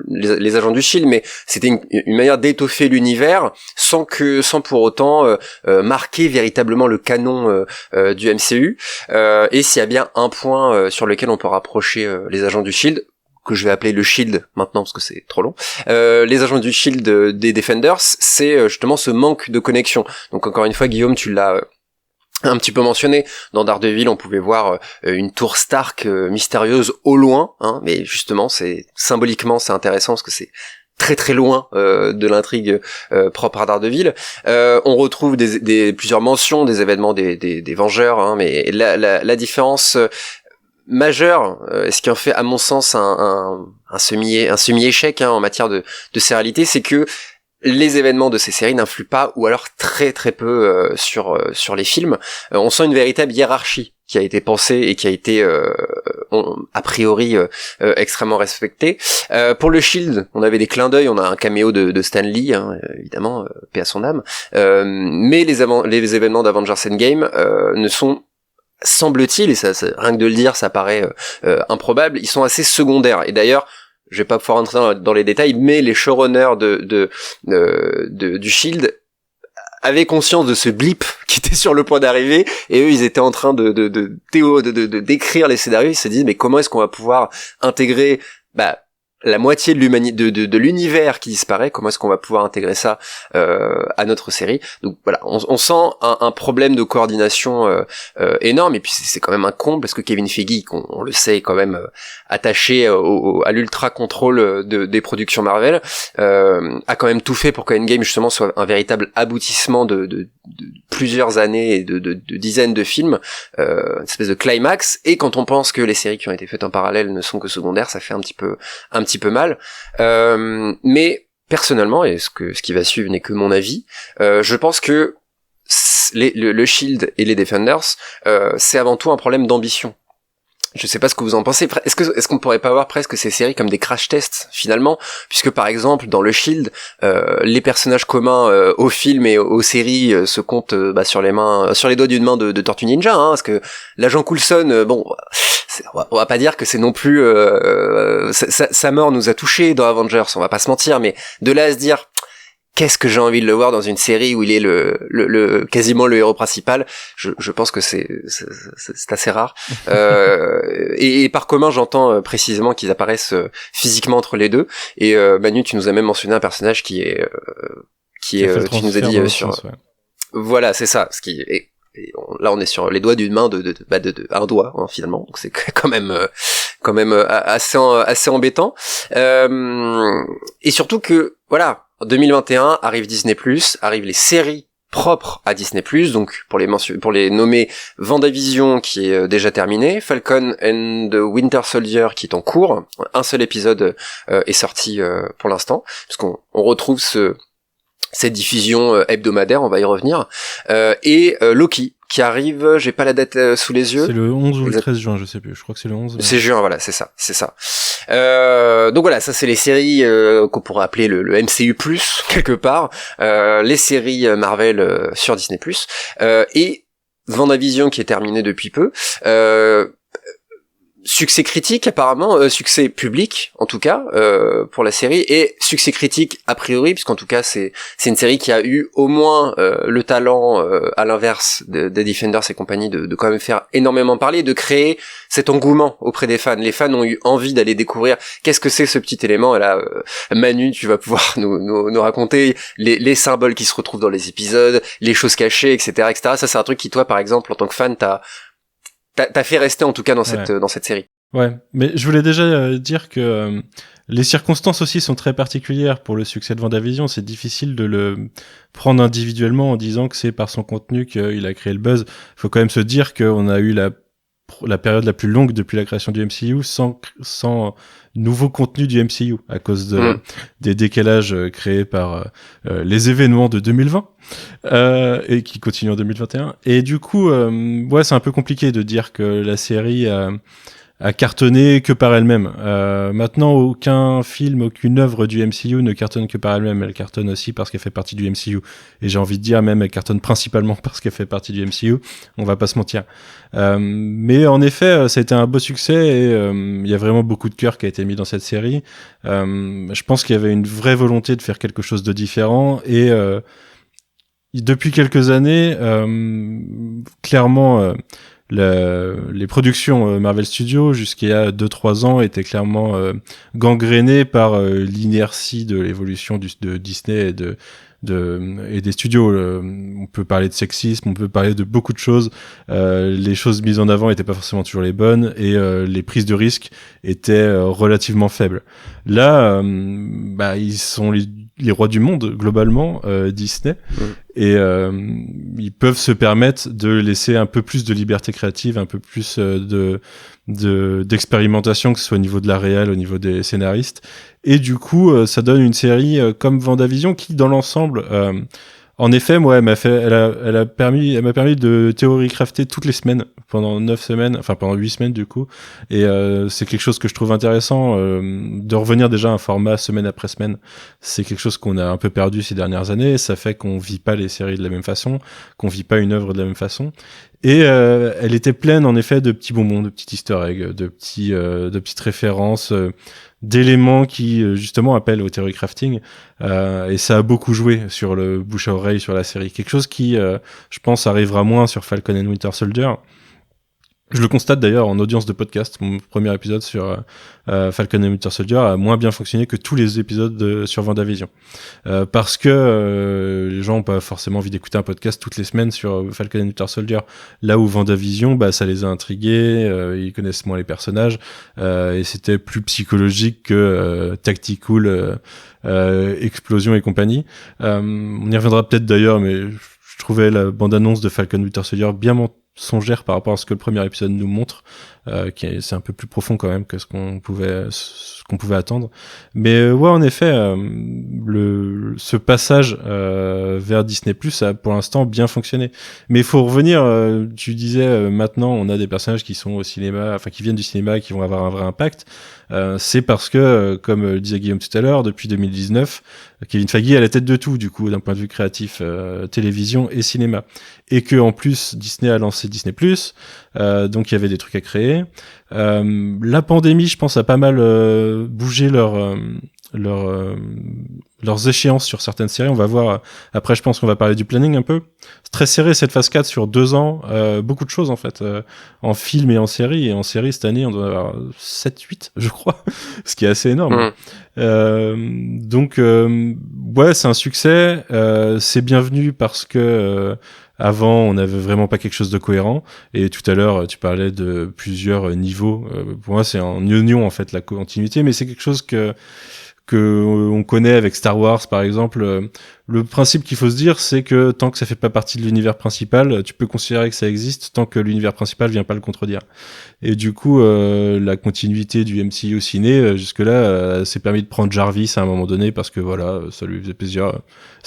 les agents du Shield, mais c'était une manière d'étoffer l'univers sans pour autant marquer véritablement le canon du MCU. Et s'il y a bien un point sur lequel on peut rapprocher les agents du Shield, que je vais appeler le Shield maintenant parce que c'est trop long, les agents du Shield des Defenders, c'est justement ce manque de connexion. Donc encore une fois, Guillaume, tu l'as un petit peu mentionné, dans Daredevil on pouvait voir une tour Stark mystérieuse au loin, mais justement symboliquement c'est intéressant parce que c'est très très loin de l'intrigue propre à Daredevil. On retrouve plusieurs mentions des événements des Vengeurs, mais la différence majeure, ce qui en fait à mon sens un semi-échec en matière de sérialité, c'est que les événements de ces séries n'influent pas, ou alors très très peu sur les films. On sent une véritable hiérarchie qui a été pensée et qui a été a priori extrêmement respectée. Pour le Shield, on avait des clins d'œil, on a un caméo de Stan Lee, évidemment, paix à son âme. Mais les événements d'Avengers Endgame ne sont, semble-t-il, et ça rien que de le dire, ça paraît improbable, ils sont assez secondaires. Et d'ailleurs, je vais pas pouvoir rentrer dans les détails, mais les showrunners du Shield avaient conscience de ce blip qui était sur le point d'arriver, et eux ils étaient en train de d'écrire les scénarios. Ils se disent mais comment est-ce qu'on va pouvoir intégrer la moitié de l'univers qui disparaît, comment est-ce qu'on va pouvoir intégrer ça à notre série. Donc voilà, on sent un problème de coordination énorme, et puis c'est quand même un comble parce que Kevin Feige, on le sait, est quand même attaché à l'ultra contrôle des productions Marvel, a quand même tout fait pour que Endgame justement soit un véritable aboutissement de plusieurs années et de dizaines de films, une espèce de climax. Et quand on pense que les séries qui ont été faites en parallèle ne sont que secondaires, ça fait un petit peu mal. Mais personnellement, et ce qui va suivre n'est que mon avis, je pense que le Shield et les Defenders, c'est avant tout un problème d'ambition. Je sais pas ce que vous en pensez. Est-ce qu'on pourrait pas voir presque ces séries comme des crash tests finalement, puisque par exemple dans le Shield, les personnages communs aux films et aux séries se comptent sur les doigts d'une main de Tortue Ninja, parce que l'agent Coulson, on va pas dire que c'est non plus sa mort nous a touchés dans Avengers, on va pas se mentir, mais de là à se dire qu'est-ce que j'ai envie de le voir dans une série où il est quasiment le héros principal, je pense que c'est assez rare. Et par commun, j'entends précisément qu'ils apparaissent physiquement entre les deux. Et Manu, tu nous as même mentionné un personnage qui est tu nous as dit sur sens, ouais. Voilà, c'est ça, ce qui est. Là on est sur les doigts d'une main de un doigt finalement, donc c'est quand même assez embêtant, et surtout que voilà, en 2021 arrive Disney+, arrivent les séries propres à Disney+, donc pour les nommer, WandaVision qui est déjà terminé, Falcon and the Winter Soldier qui est en cours, un seul épisode est sorti pour l'instant, puisqu'on retrouve cette diffusion hebdomadaire, on va y revenir, et Loki qui arrive, j'ai pas la date sous les yeux. C'est le 11 ou le 13 juin, je sais plus, je crois que c'est le 11. C'est juin, voilà, c'est ça. Donc voilà, ça c'est les séries qu'on pourrait appeler le MCU+, quelque part, les séries Marvel sur Disney+, et WandaVision qui est terminé depuis peu. Succès critique apparemment, succès public en tout cas pour la série, et succès critique a priori, puisqu'en tout cas c'est une série qui a eu au moins le talent à l'inverse des Defenders et compagnie de quand même faire énormément parler, de créer cet engouement auprès des fans. Les fans ont eu envie d'aller découvrir qu'est-ce que c'est ce petit élément. Et là, Manu, tu vas pouvoir nous raconter les symboles qui se retrouvent dans les épisodes, les choses cachées, etc., etc. Ça c'est un truc qui toi par exemple en tant que fan t'as fait rester en tout cas dans cette série. Ouais, mais je voulais déjà dire que les circonstances aussi sont très particulières pour le succès de WandaVision. C'est difficile de le prendre individuellement en disant que c'est par son contenu qu'il a créé le buzz. Il faut quand même se dire qu'on a eu la période la plus longue depuis la création du MCU sans nouveau contenu du MCU à cause des décalages créés par les événements de 2020 et qui continuent en 2021. Et du coup, ouais, c'est un peu compliqué de dire que la série a cartonné que par elle-même. Maintenant, aucun film, aucune œuvre du MCU ne cartonne que par elle-même. Elle cartonne aussi parce qu'elle fait partie du MCU. Et j'ai envie de dire même, elle cartonne principalement parce qu'elle fait partie du MCU. On va pas se mentir. Mais en effet, ça a été un beau succès et il y a vraiment beaucoup de cœur qui a été mis dans cette série. Je pense qu'il y avait une vraie volonté de faire quelque chose de différent et depuis quelques années, clairement, les productions Marvel Studios jusqu'il y a 2-3 ans étaient clairement gangrénées par l'inertie de l'évolution de Disney et des studios. On peut parler de sexisme, on peut parler de beaucoup de choses. Les choses mises en avant étaient pas forcément toujours les bonnes et les prises de risques étaient relativement faibles. Là, ils sont les rois du monde globalement, Disney, et ils peuvent se permettre de laisser un peu plus de liberté créative, un peu plus d'expérimentation, que ce soit au niveau de la réal, au niveau des scénaristes, et du coup ça donne une série comme WandaVision qui dans l'ensemble en effet, moi, elle m'a permis de théorie crafter toutes les semaines pendant 9 semaines, enfin pendant 8 semaines du coup. Et c'est quelque chose que je trouve intéressant de revenir déjà à un format semaine après semaine. C'est quelque chose qu'on a un peu perdu ces dernières années. Ça fait qu'on vit pas les séries de la même façon, qu'on vit pas une œuvre de la même façon. Et elle était pleine en effet de petits bonbons, de petits Easter eggs, de petites références. D'éléments qui justement appellent au theory crafting et ça a beaucoup joué sur le bouche à oreille sur la série, quelque chose qui je pense arrivera moins sur Falcon and Winter Soldier. Je le constate d'ailleurs en audience de podcast. Mon premier épisode sur Falcon and Winter Soldier a moins bien fonctionné que tous les épisodes sur WandaVision. Parce que les gens n'ont pas forcément envie d'écouter un podcast toutes les semaines sur Falcon and Winter Soldier. Là où WandaVision, ça les a intrigués, ils connaissent moins les personnages, et c'était plus psychologique que tactical, explosion et compagnie. On y reviendra peut-être d'ailleurs, mais je trouvais la bande-annonce de Falcon Winter Soldier bien mensongère par rapport à ce que le premier épisode nous montre, c'est un peu plus profond quand même que ce qu'on pouvait attendre. Mais ouais, en effet, ce passage vers Disney+ a pour l'instant bien fonctionné. Mais il faut revenir, tu disais maintenant on a des personnages qui sont au cinéma, enfin qui viennent du cinéma et qui vont avoir un vrai impact. C'est parce que, comme disait Guillaume tout à l'heure, depuis 2019, Kevin Feige est à la tête de tout, du coup, d'un point de vue créatif, télévision et cinéma. Et que en plus, Disney a lancé Disney+, donc il y avait des trucs à créer. La pandémie, je pense, a pas mal bougé leurs échéances sur certaines séries. On va voir, après je pense qu'on va parler du planning un peu. C'est très serré cette phase 4 sur 2 ans, beaucoup de choses en fait, en film et en série. Et en série cette année on doit avoir 7-8 je crois, ce qui est assez énorme. Donc ouais, c'est un succès, c'est bienvenu parce que avant, on n'avait vraiment pas quelque chose de cohérent. Et tout à l'heure, tu parlais de plusieurs niveaux. Pour moi, c'est un oignon en fait la continuité, mais c'est quelque chose que on connaît avec Star Wars par exemple. le principe qu'il faut se dire, c'est que tant que ça fait pas partie de l'univers principal, tu peux considérer que ça existe tant que l'univers principal vient pas le contredire. Et du coup, la continuité du MCU au ciné, jusque-là, s'est permis de prendre Jarvis à un moment donné parce que voilà, ça lui faisait plaisir.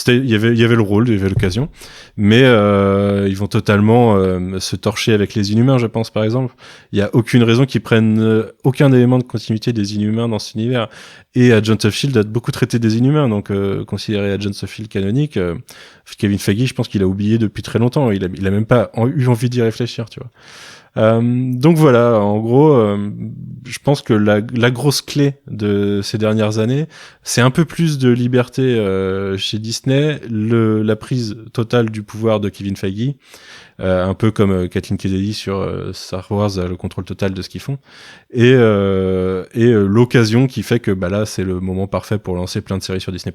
Il y avait le rôle, il y avait l'occasion. Mais ils vont totalement se torcher avec les Inhumains, je pense, par exemple. Il y a aucune raison qu'ils prennent aucun élément de continuité des Inhumains dans cet univers. Et Agents of S.H.I.E.L.D. a beaucoup traité des Inhumains, donc considérer Agents of S.H.I.E.L.D. canonique, Kevin Feige, je pense qu'il a oublié depuis très longtemps. Il a même pas eu envie d'y réfléchir, tu vois. Donc voilà, en gros, je pense que la grosse clé de ces dernières années, c'est un peu plus de liberté chez Disney, la prise totale du pouvoir de Kevin Feige, un peu comme Kathleen Kennedy sur Star Wars, le contrôle total de ce qu'ils font, et l'occasion qui fait que bah là, c'est le moment parfait pour lancer plein de séries sur Disney+.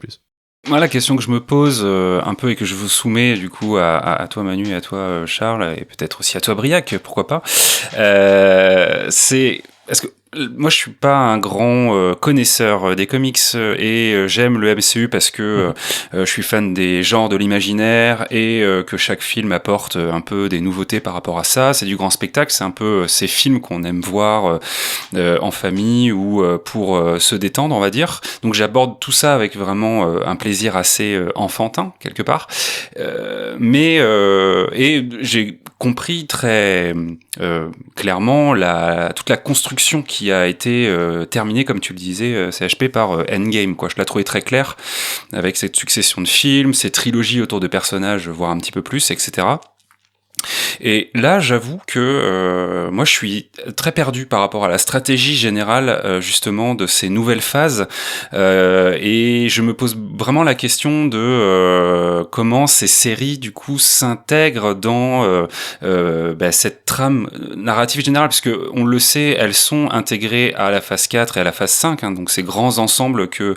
Moi, la question que je me pose un peu et que je vous soumets du coup à toi Manu et à toi Charles et peut-être aussi à toi Briac, pourquoi pas, c'est est-ce que moi je suis pas un grand connaisseur des comics et j'aime le MCU parce que je suis fan des genres de l'imaginaire et que chaque film apporte un peu des nouveautés par rapport à ça. C'est du grand spectacle, c'est un peu ces films qu'on aime voir en famille ou pour se détendre, on va dire. Donc j'aborde tout ça avec vraiment un plaisir assez enfantin quelque part, mais et j'ai compris très clairement toute la construction qui a été terminée, comme tu le disais, CHP, par Endgame, quoi. Je l'ai trouvé très clair avec cette succession de films, ces trilogies autour de personnages, voire un petit peu plus, etc. Et là, j'avoue que moi, je suis très perdu par rapport à la stratégie générale, justement, de ces nouvelles phases. Et je me pose vraiment la question de comment ces séries, du coup, s'intègrent dans cette trame narrative générale, puisque on le sait, elles sont intégrées à la phase 4 et à la phase 5, hein, donc ces grands ensembles que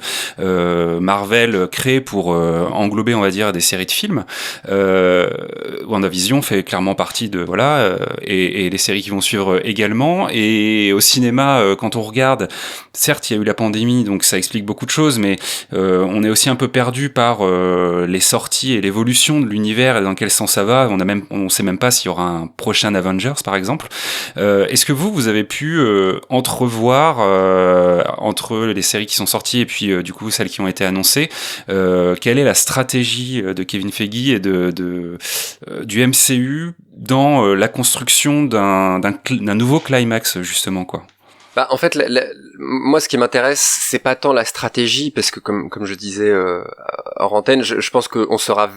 Marvel crée pour englober, on va dire, des séries de films. WandaVision fait clairement partie de et les séries qui vont suivre également. Et au cinéma, quand on regarde, certes il y a eu la pandémie, donc ça explique beaucoup de choses, mais on est aussi un peu perdu par les sorties et l'évolution de l'univers et dans quel sens ça va. On sait même pas s'il y aura un prochain Avengers par exemple. Est-ce que vous avez pu entrevoir entre les séries qui sont sorties et puis du coup celles qui ont été annoncées, quelle est la stratégie de Kevin Feige et du MCU dans la construction d'un nouveau climax, justement, quoi? Bah, en fait, moi, ce qui m'intéresse, c'est pas tant la stratégie, parce que comme je disais hors antenne, je pense qu'on saura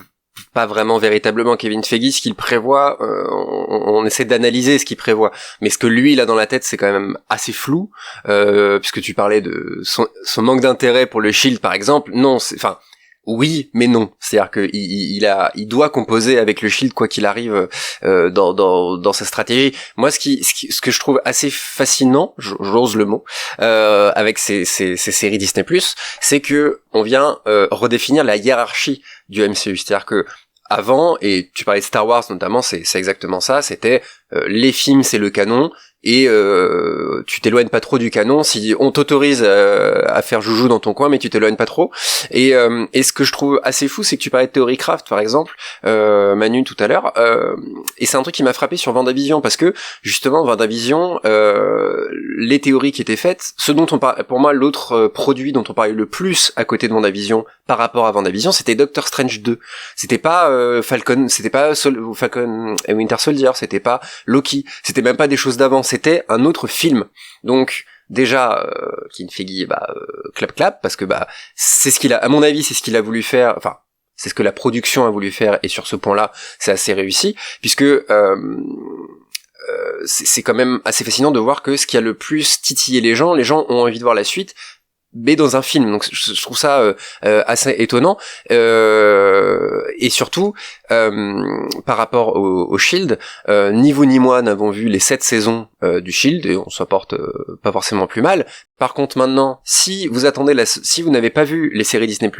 pas vraiment véritablement Kevin Feige ce qu'il prévoit. On essaie d'analyser ce qu'il prévoit, mais ce que lui il a dans la tête, c'est quand même assez flou, puisque tu parlais de son manque d'intérêt pour le Shield, par exemple. Non, oui, mais non. C'est-à-dire que il doit composer avec le Shield quoi qu'il arrive dans sa stratégie. Moi, ce que je trouve assez fascinant, j'ose le mot, avec ces séries Disney+, c'est que on vient redéfinir la hiérarchie du MCU. C'est-à-dire que avant, et tu parlais de Star Wars notamment, c'est exactement ça. C'était les films, c'est le canon. Et tu t'éloignes pas trop du canon, si on t'autorise à faire joujou dans ton coin, mais tu t'éloignes pas trop. Et ce que je trouve assez fou, c'est que tu parlais de Theorycraft par exemple, Manu tout à l'heure, et c'est un truc qui m'a frappé sur WandaVision, parce que justement WandaVision, les théories qui étaient faites, ce dont on parle, pour moi l'autre produit dont on parlait le plus à côté de WandaVision par rapport à WandaVision, c'était Doctor Strange 2. C'était pas Falcon, c'était pas Falcon et Winter Soldier, c'était pas Loki, c'était même pas des choses d'avant, c'était un autre film. Donc déjà Kevin Feige clap parce que c'est ce qu'il a, à mon avis c'est ce qu'il a voulu faire, enfin c'est ce que la production a voulu faire, et sur ce point-là c'est assez réussi, puisque c'est quand même assez fascinant de voir que ce qui a le plus titillé les gens ont envie de voir la suite, mais dans un film. Donc je trouve ça assez étonnant, et surtout par rapport au Shield, ni vous ni moi n'avons vu les 7 saisons du Shield, et on s'en porte pas forcément plus mal. Par contre maintenant, si vous n'avez pas vu les séries Disney+,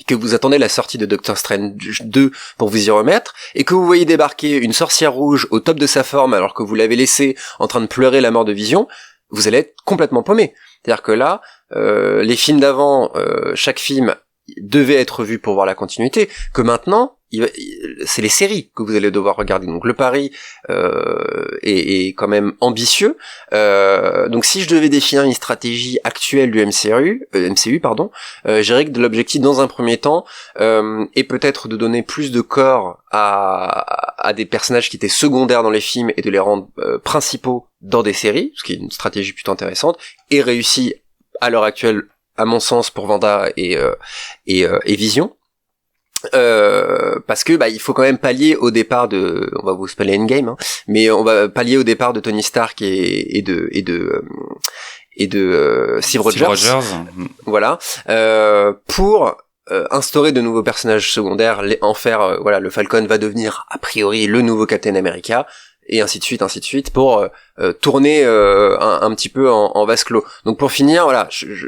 que vous attendez la sortie de Doctor Strange 2 pour vous y remettre, et que vous voyez débarquer une sorcière rouge au top de sa forme alors que vous l'avez laissée en train de pleurer la mort de Vision, vous allez être complètement paumé. C'est-à-dire que là, les films d'avant, chaque film, devaient être vus pour voir la continuité, que maintenant, c'est les séries que vous allez devoir regarder. Donc le pari est quand même ambitieux. Donc si je devais définir une stratégie actuelle du MCU, je dirais que l'objectif dans un premier temps est peut-être de donner plus de corps à des personnages qui étaient secondaires dans les films et de les rendre principaux dans des séries, ce qui est une stratégie plutôt intéressante et réussie à l'heure actuelle, à mon sens, pour Wanda et Vision. Parce que il faut quand même pallier au départ de, on va vous spoiler Endgame, mais on va pallier au départ de Tony Stark et de Steve Rogers. Voilà, pour instaurer de nouveaux personnages secondaires, en faire le Falcon va devenir a priori le nouveau Captain America, et ainsi de suite pour tourner un petit peu en vase clos. Donc pour finir,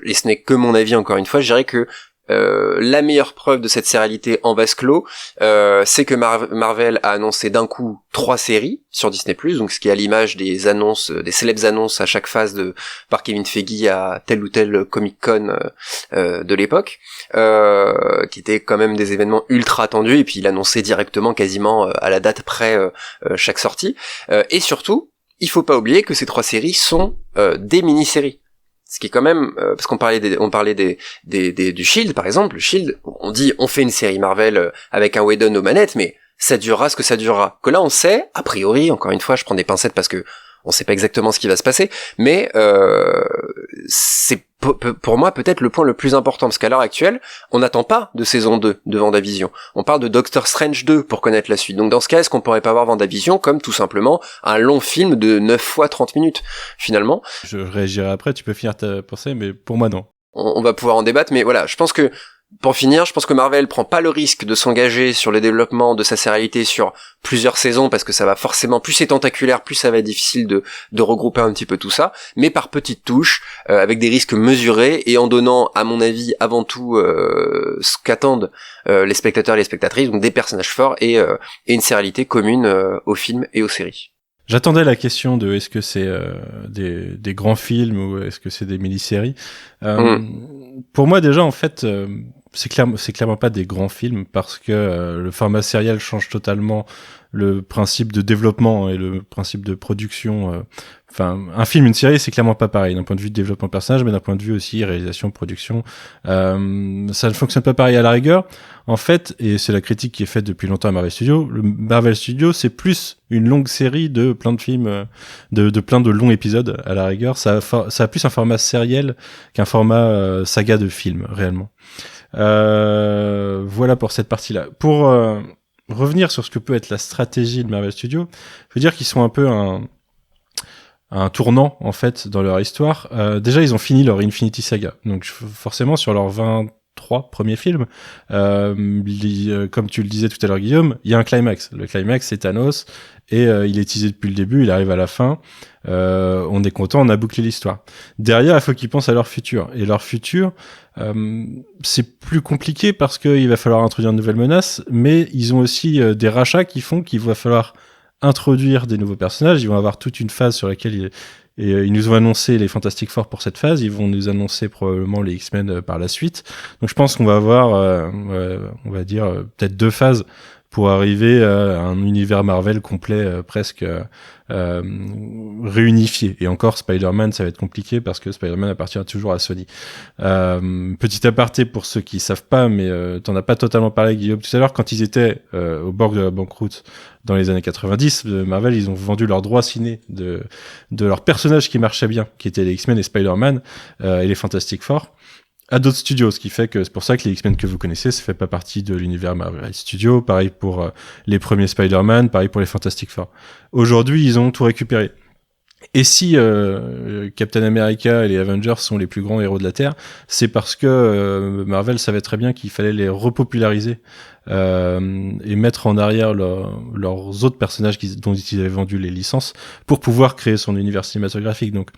et ce n'est que mon avis encore une fois, je dirais que la meilleure preuve de cette sérialité en vase clos, c'est que Marvel a annoncé d'un coup 3 séries sur Disney+, donc ce qui est à l'image des annonces, des célèbres annonces à chaque phase par Kevin Feige à tel ou tel Comic-Con de l'époque, qui étaient quand même des événements ultra attendus, et puis il annonçait directement quasiment à la date près chaque sortie, et surtout, il faut pas oublier que ces 3 séries sont des mini-séries. Ce qui est quand même, parce qu'on parlait du Shield, par exemple. Le Shield, on dit, on fait une série Marvel avec un Whedon aux manettes, mais ça durera ce que ça durera. Que là, on sait, a priori, encore une fois, je prends des pincettes parce que on sait pas exactement ce qui va se passer, mais c'est pour moi peut-être le point le plus important, parce qu'à l'heure actuelle, on n'attend pas de saison 2 de WandaVision. On parle de Doctor Strange 2 pour connaître la suite. Donc dans ce cas, est-ce qu'on pourrait pas voir WandaVision comme tout simplement un long film de 9 fois 30 minutes, finalement? Je réagirai après, tu peux finir ta pensée, mais pour moi non. On va pouvoir en débattre, mais voilà, je pense que pour finir, je pense que Marvel prend pas le risque de s'engager sur le développement de sa sérialité sur plusieurs saisons, parce que ça va forcément, plus c'est tentaculaire, plus ça va être difficile de regrouper un petit peu tout ça, mais par petites touches, avec des risques mesurés, et en donnant, à mon avis, avant tout ce qu'attendent les spectateurs et les spectatrices, donc des personnages forts et une sérialité commune aux films et aux séries. J'attendais la question de est-ce que c'est des grands films ou est-ce que c'est des mini-séries. Pour moi déjà en fait c'est clairement pas des grands films, parce que le format sériel change totalement le principe de développement et le principe de production. Un film, une série, c'est clairement pas pareil d'un point de vue de développement de personnage, mais d'un point de vue aussi réalisation, production. Ça ne fonctionne pas pareil à la rigueur. En fait, et c'est la critique qui est faite depuis longtemps à Marvel Studios, le Marvel Studios, c'est plus une longue série de plein de films, de plein de longs épisodes à la rigueur. Ça a plus un format sériel qu'un format saga de film, réellement. Voilà pour cette partie-là. Pour revenir sur ce que peut être la stratégie de Marvel Studios, je veux dire qu'ils sont un peu un tournant en fait dans leur histoire. Déjà ils ont fini leur Infinity Saga, donc forcément sur leurs 23 premiers films, comme tu le disais tout à l'heure Guillaume, il y a un climax. Le climax c'est Thanos, et il est teasé depuis le début, il arrive à la fin, on est content, on a bouclé l'histoire. Derrière il faut qu'ils pensent à leur futur, et leur futur c'est plus compliqué parce qu'il va falloir introduire de nouvelles menaces, mais ils ont aussi des rachats qui font qu'il va falloir introduire des nouveaux personnages. Ils vont avoir toute une phase sur laquelle ils nous ont annoncé les Fantastic Four pour cette phase. Ils vont nous annoncer probablement les X-Men par la suite. Donc je pense qu'on va avoir, on va dire, peut-être 2 phases pour arriver à un univers Marvel complet, presque réunifié. Et encore, Spider-Man, ça va être compliqué parce que Spider-Man appartient toujours à Sony. Petit aparté pour ceux qui savent pas, mais t'en as pas totalement parlé, Guillaume, tout à l'heure, quand ils étaient au bord de la banqueroute dans les années 90, Marvel, ils ont vendu leurs droits ciné de leurs personnages qui marchaient bien, qui étaient les X-Men et Spider-Man, et les Fantastic Four, à d'autres studios, ce qui fait que c'est pour ça que les X-Men que vous connaissez, ça fait pas partie de l'univers Marvel Studios. Pareil pour les premiers Spider-Man, pareil pour les Fantastic Four. Aujourd'hui, ils ont tout récupéré. Et si Captain America et les Avengers sont les plus grands héros de la Terre, c'est parce que Marvel savait très bien qu'il fallait les repopulariser et mettre en arrière leurs autres personnages dont ils avaient vendu les licences pour pouvoir créer son univers cinématographique. Donc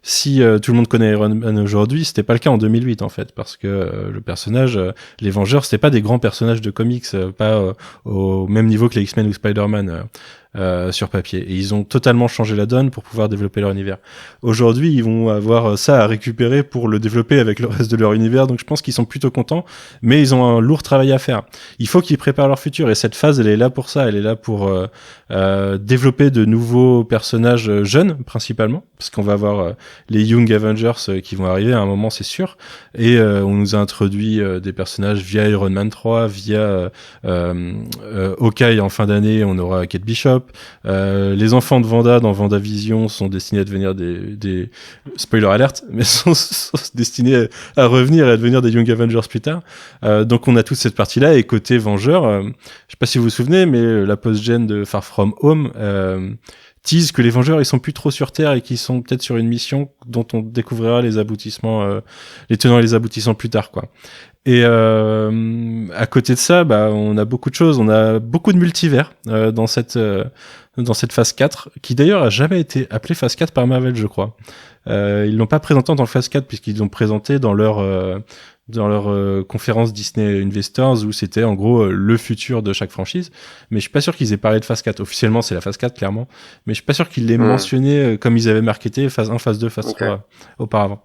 si tout le monde connaît Iron Man aujourd'hui, c'était pas le cas en 2008 en fait, parce que le personnage, les Vengeurs, c'était pas des grands personnages de comics, pas au même niveau que les X-Men ou Spider-Man. sur papier. Et ils ont totalement changé la donne pour pouvoir développer leur univers. Aujourd'hui, ils vont avoir ça à récupérer pour le développer avec le reste de leur univers, donc je pense qu'ils sont plutôt contents, mais ils ont un lourd travail à faire. Il faut qu'ils préparent leur futur, et cette phase, elle est là pour ça, elle est là pour développer de nouveaux personnages jeunes, principalement, parce qu'on va avoir les Young Avengers qui vont arriver à un moment, c'est sûr, et on nous a introduit des personnages via Iron Man 3, via Hawkeye en fin d'année, on aura Kate Bishop, les enfants de Wanda dans WandaVision sont destinés à devenir des spoiler alert, mais sont destinés à revenir et à devenir des Young Avengers plus tard. Donc on a toute cette partie-là, et côté Vengeurs, je sais pas si vous vous souvenez, mais la post-gen de Far From Home tease que les Vengeurs ils sont plus trop sur Terre et qu'ils sont peut-être sur une mission dont on découvrira les aboutissements, les tenants et les aboutissants plus tard, quoi. Et à côté de ça, on a beaucoup de choses, on a beaucoup de multivers dans cette phase 4, qui d'ailleurs a jamais été appelée phase 4 par Marvel, je crois. Ils l'ont pas présenté dans le phase 4 puisqu'ils l'ont présenté dans leur conférence Disney Investors, où c'était en gros le futur de chaque franchise, mais je suis pas sûr qu'ils aient parlé de phase 4. Officiellement c'est la phase 4 clairement, mais je suis pas sûr qu'ils l'aient mentionné comme ils avaient marketé phase 1, phase 2, phase 3 auparavant.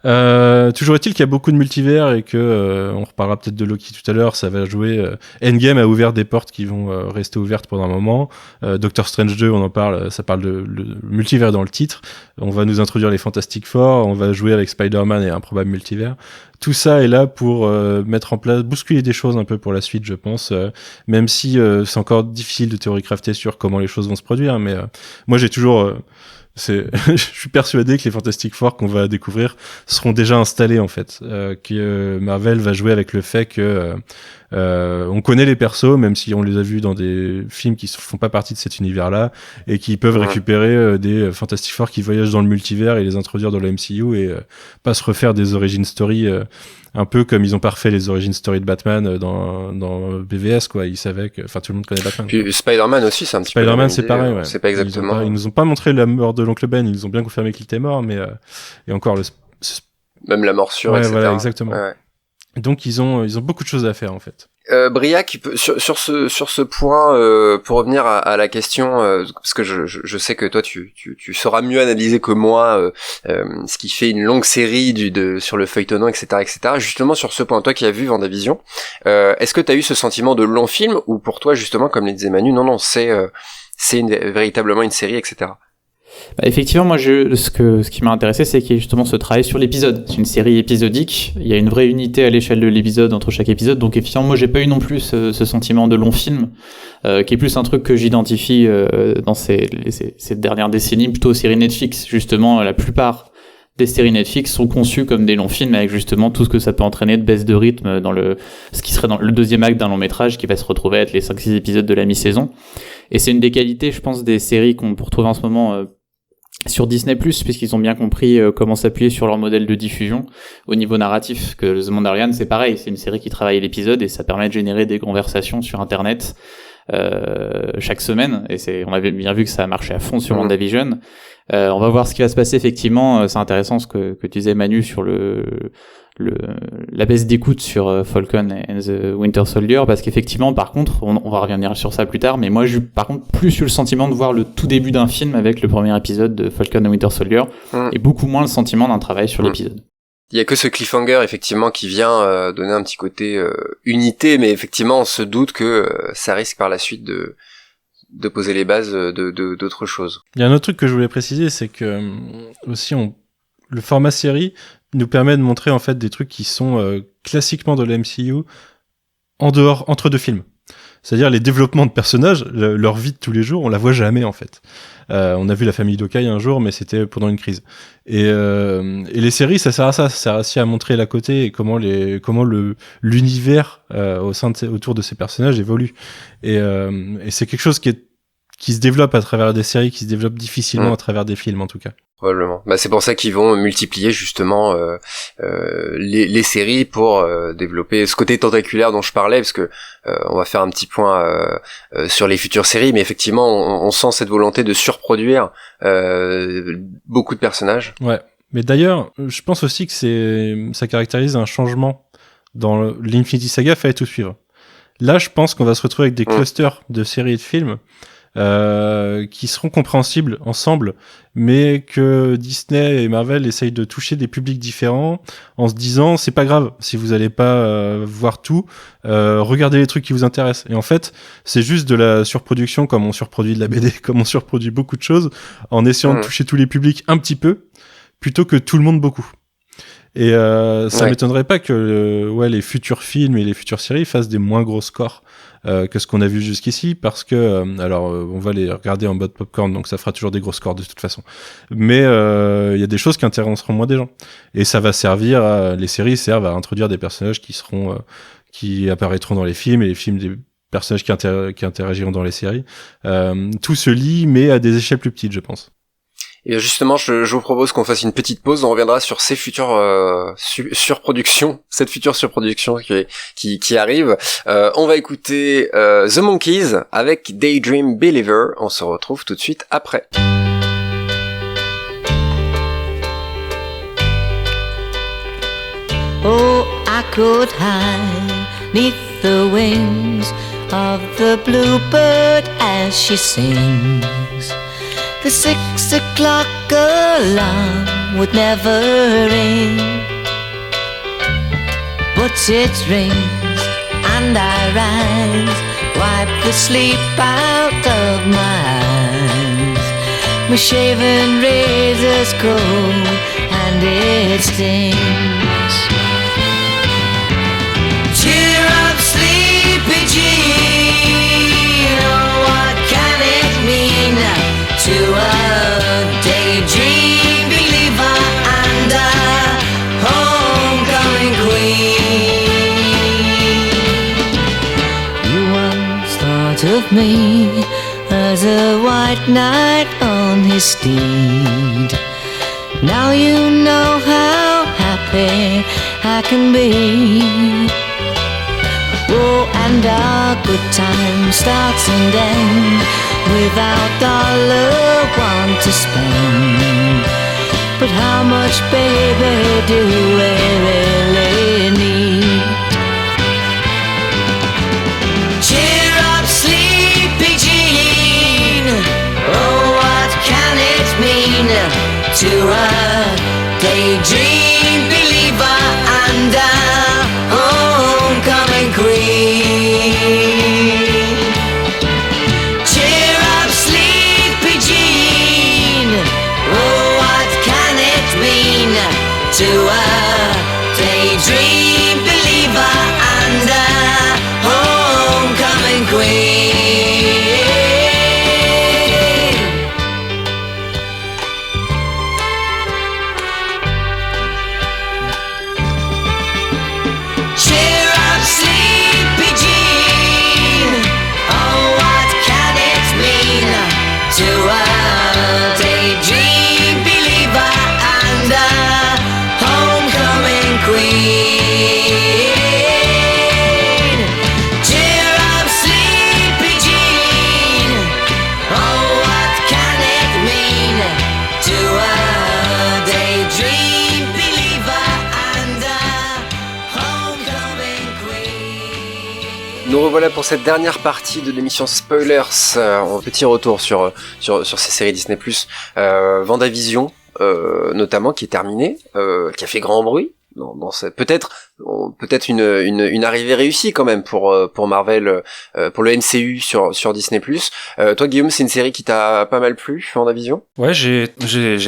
Toujours est-il qu'il y a beaucoup de multivers et que on reparlera peut-être de Loki tout à l'heure, ça va jouer. Endgame a ouvert des portes qui vont rester ouvertes pendant un moment. Doctor Strange 2, on en parle, ça parle de le multivers dans le titre. On va nous introduire les Fantastic Four, on va jouer avec Spider-Man et un probable multivers. Tout ça est là pour mettre en place, bousculer des choses un peu pour la suite, je pense, même si c'est encore difficile de théorie-crafter sur comment les choses vont se produire, mais moi j'ai toujours je suis persuadé que les Fantastic Four qu'on va découvrir seront déjà installés, en fait, que Marvel va jouer avec le fait que on connaît les persos, même si on les a vus dans des films qui font pas partie de cet univers-là, et qui peuvent récupérer des Fantastic Four qui voyagent dans le multivers et les introduire dans le MCU, et pas se refaire des origin story un peu comme ils ont pas refait les origin story de Batman dans BVS, quoi. Ils savaient que, enfin, tout le monde connaît Batman. Puis Spider-Man aussi, c'est un petit peu. Spider-Man, c'est pareil, ouais. C'est pas exactement. Ils nous ont pas montré la mort de l'oncle Ben, ils nous ont bien confirmé qu'il était mort, mais et encore même la morsure, etc. Voilà, exactement. Ouais. Donc ils ont beaucoup de choses à faire, en fait. Briac, sur ce point, pour revenir à la question, parce que je sais que toi tu sauras mieux analyser que moi ce qui fait une longue série sur le feuilletonnant, etc. Justement sur ce point, toi qui as vu WandaVision, est-ce que tu as eu ce sentiment de long film, ou pour toi justement, comme le disait Manu, non, c'est véritablement une série, etc. Effectivement, moi, ce qui m'a intéressé, c'est qu'il y ait justement ce travail sur l'épisode. C'est une série épisodique. Il y a une vraie unité à l'échelle de l'épisode entre chaque épisode. Donc, effectivement, moi, j'ai pas eu non plus ce sentiment de long film, qui est plus un truc que j'identifie dans ces dernières décennies, plutôt aux séries Netflix. Justement, la plupart des séries Netflix sont conçues comme des longs films, avec justement tout ce que ça peut entraîner de baisse de rythme dans ce qui serait dans le deuxième acte d'un long métrage, qui va se retrouver à être les 5-6 épisodes de la mi-saison. Et c'est une des qualités, je pense, des séries qu'on peut retrouver en ce moment sur Disney+, puisqu'ils ont bien compris comment s'appuyer sur leur modèle de diffusion au niveau narratif. Que The Mandalorian, c'est pareil, c'est une série qui travaille l'épisode, et ça permet de générer des conversations sur Internet chaque semaine, et on avait bien vu que ça a marché à fond sur WandaVision. On va voir ce qui va se passer, effectivement. C'est intéressant ce que tu disais, Manu, sur la baisse d'écoute sur Falcon and the Winter Soldier, parce qu'effectivement, par contre, on va revenir sur ça plus tard, mais moi j'ai par contre plus eu le sentiment de voir le tout début d'un film avec le premier épisode de Falcon and Winter Soldier, et beaucoup moins le sentiment d'un travail sur l'épisode. Il y a que ce cliffhanger effectivement qui vient donner un petit côté unité, mais effectivement on se doute que ça risque par la suite de poser les bases d'autres choses. Il y a un autre truc que je voulais préciser, c'est que aussi le format série nous permet de montrer en fait des trucs qui sont classiquement de la MCU en dehors, entre deux films. C'est-à-dire les développements de personnages, leur vie de tous les jours, on la voit jamais en fait. On a vu la famille d'Hawkeye un jour, mais c'était pendant une crise. Et les séries, ça sert à ça sert aussi à montrer l'à côté et comment l'univers autour de ces personnages évolue. Et c'est quelque chose qui se développe à travers des séries, qui se développe difficilement à travers des films en tout cas. Probablement. C'est pour ça qu'ils vont multiplier justement les séries pour développer ce côté tentaculaire dont je parlais, parce que on va faire un petit point sur les futures séries, mais effectivement on sent cette volonté de surproduire beaucoup de personnages. Ouais. Mais d'ailleurs, je pense aussi que ça caractérise un changement dans l'Infinity Saga, fallait tout suivre. Là, je pense qu'on va se retrouver avec des clusters de séries et de films qui seront compréhensibles ensemble, mais que Disney et Marvel essayent de toucher des publics différents en se disant c'est pas grave si vous allez pas voir tout, regardez les trucs qui vous intéressent. Et en fait, c'est juste de la surproduction, comme on surproduit de la BD, comme on surproduit beaucoup de choses, en essayant de toucher tous les publics un petit peu, plutôt que tout le monde beaucoup. Et ça m'étonnerait pas que les futurs films et les futures séries fassent des moins gros scores que ce qu'on a vu jusqu'ici, parce que on va les regarder en mode popcorn, donc ça fera toujours des gros scores de toute façon. Mais il y a des choses qui intéresseront moins des gens, et ça va servir les séries servent à introduire des personnages qui apparaîtront dans les films, et les films des personnages qui interagiront dans les séries. Tout se lie, mais à des échelles plus petites, je pense. Et justement, je vous propose qu'on fasse une petite pause. On reviendra sur ces futures surproductions, cette future surproduction qui arrive. On va écouter The Monkees avec Daydream Believer. On se retrouve tout de suite après. Oh, I could hide 'neath the wings of the bluebird as she sings. The 6 o'clock alarm would never ring, but it rings and I rise, wipe the sleep out of my eyes. My shaven razor's cold and it stings. Cheer up, sleepy Jean, oh, what can it mean to a daydream believer and a homecoming queen? You once thought of me as a white knight on his steed. Now you know how happy I can be. Oh, and our good time starts and ends without dollar one to spend. But how much, baby, do we really need? Cheer up, sleepy Jean, oh, what can it mean to a daydream believer and a homecoming queen? Cheer up, sleepy Jean, oh, what can it mean to a daydream believer and a homecoming queen? Cheer up, sleepy Jean, oh, what can it mean to a daydream believer and a homecoming queen? Cheer up, sleepy Jean, oh, what can it mean to a daydream believer and a homecoming queen? Nous revoilà pour cette dernière partie de l'émission Spoilers. Un petit retour sur ces séries Disney+. WandaVision, notamment, qui est terminée, qui a fait grand bruit. Dans cette, peut-être une arrivée réussie quand même pour Marvel, pour le MCU sur Disney+. Toi, Guillaume, c'est une série qui t'a pas mal plu, WandaVision? Ouais, j'ai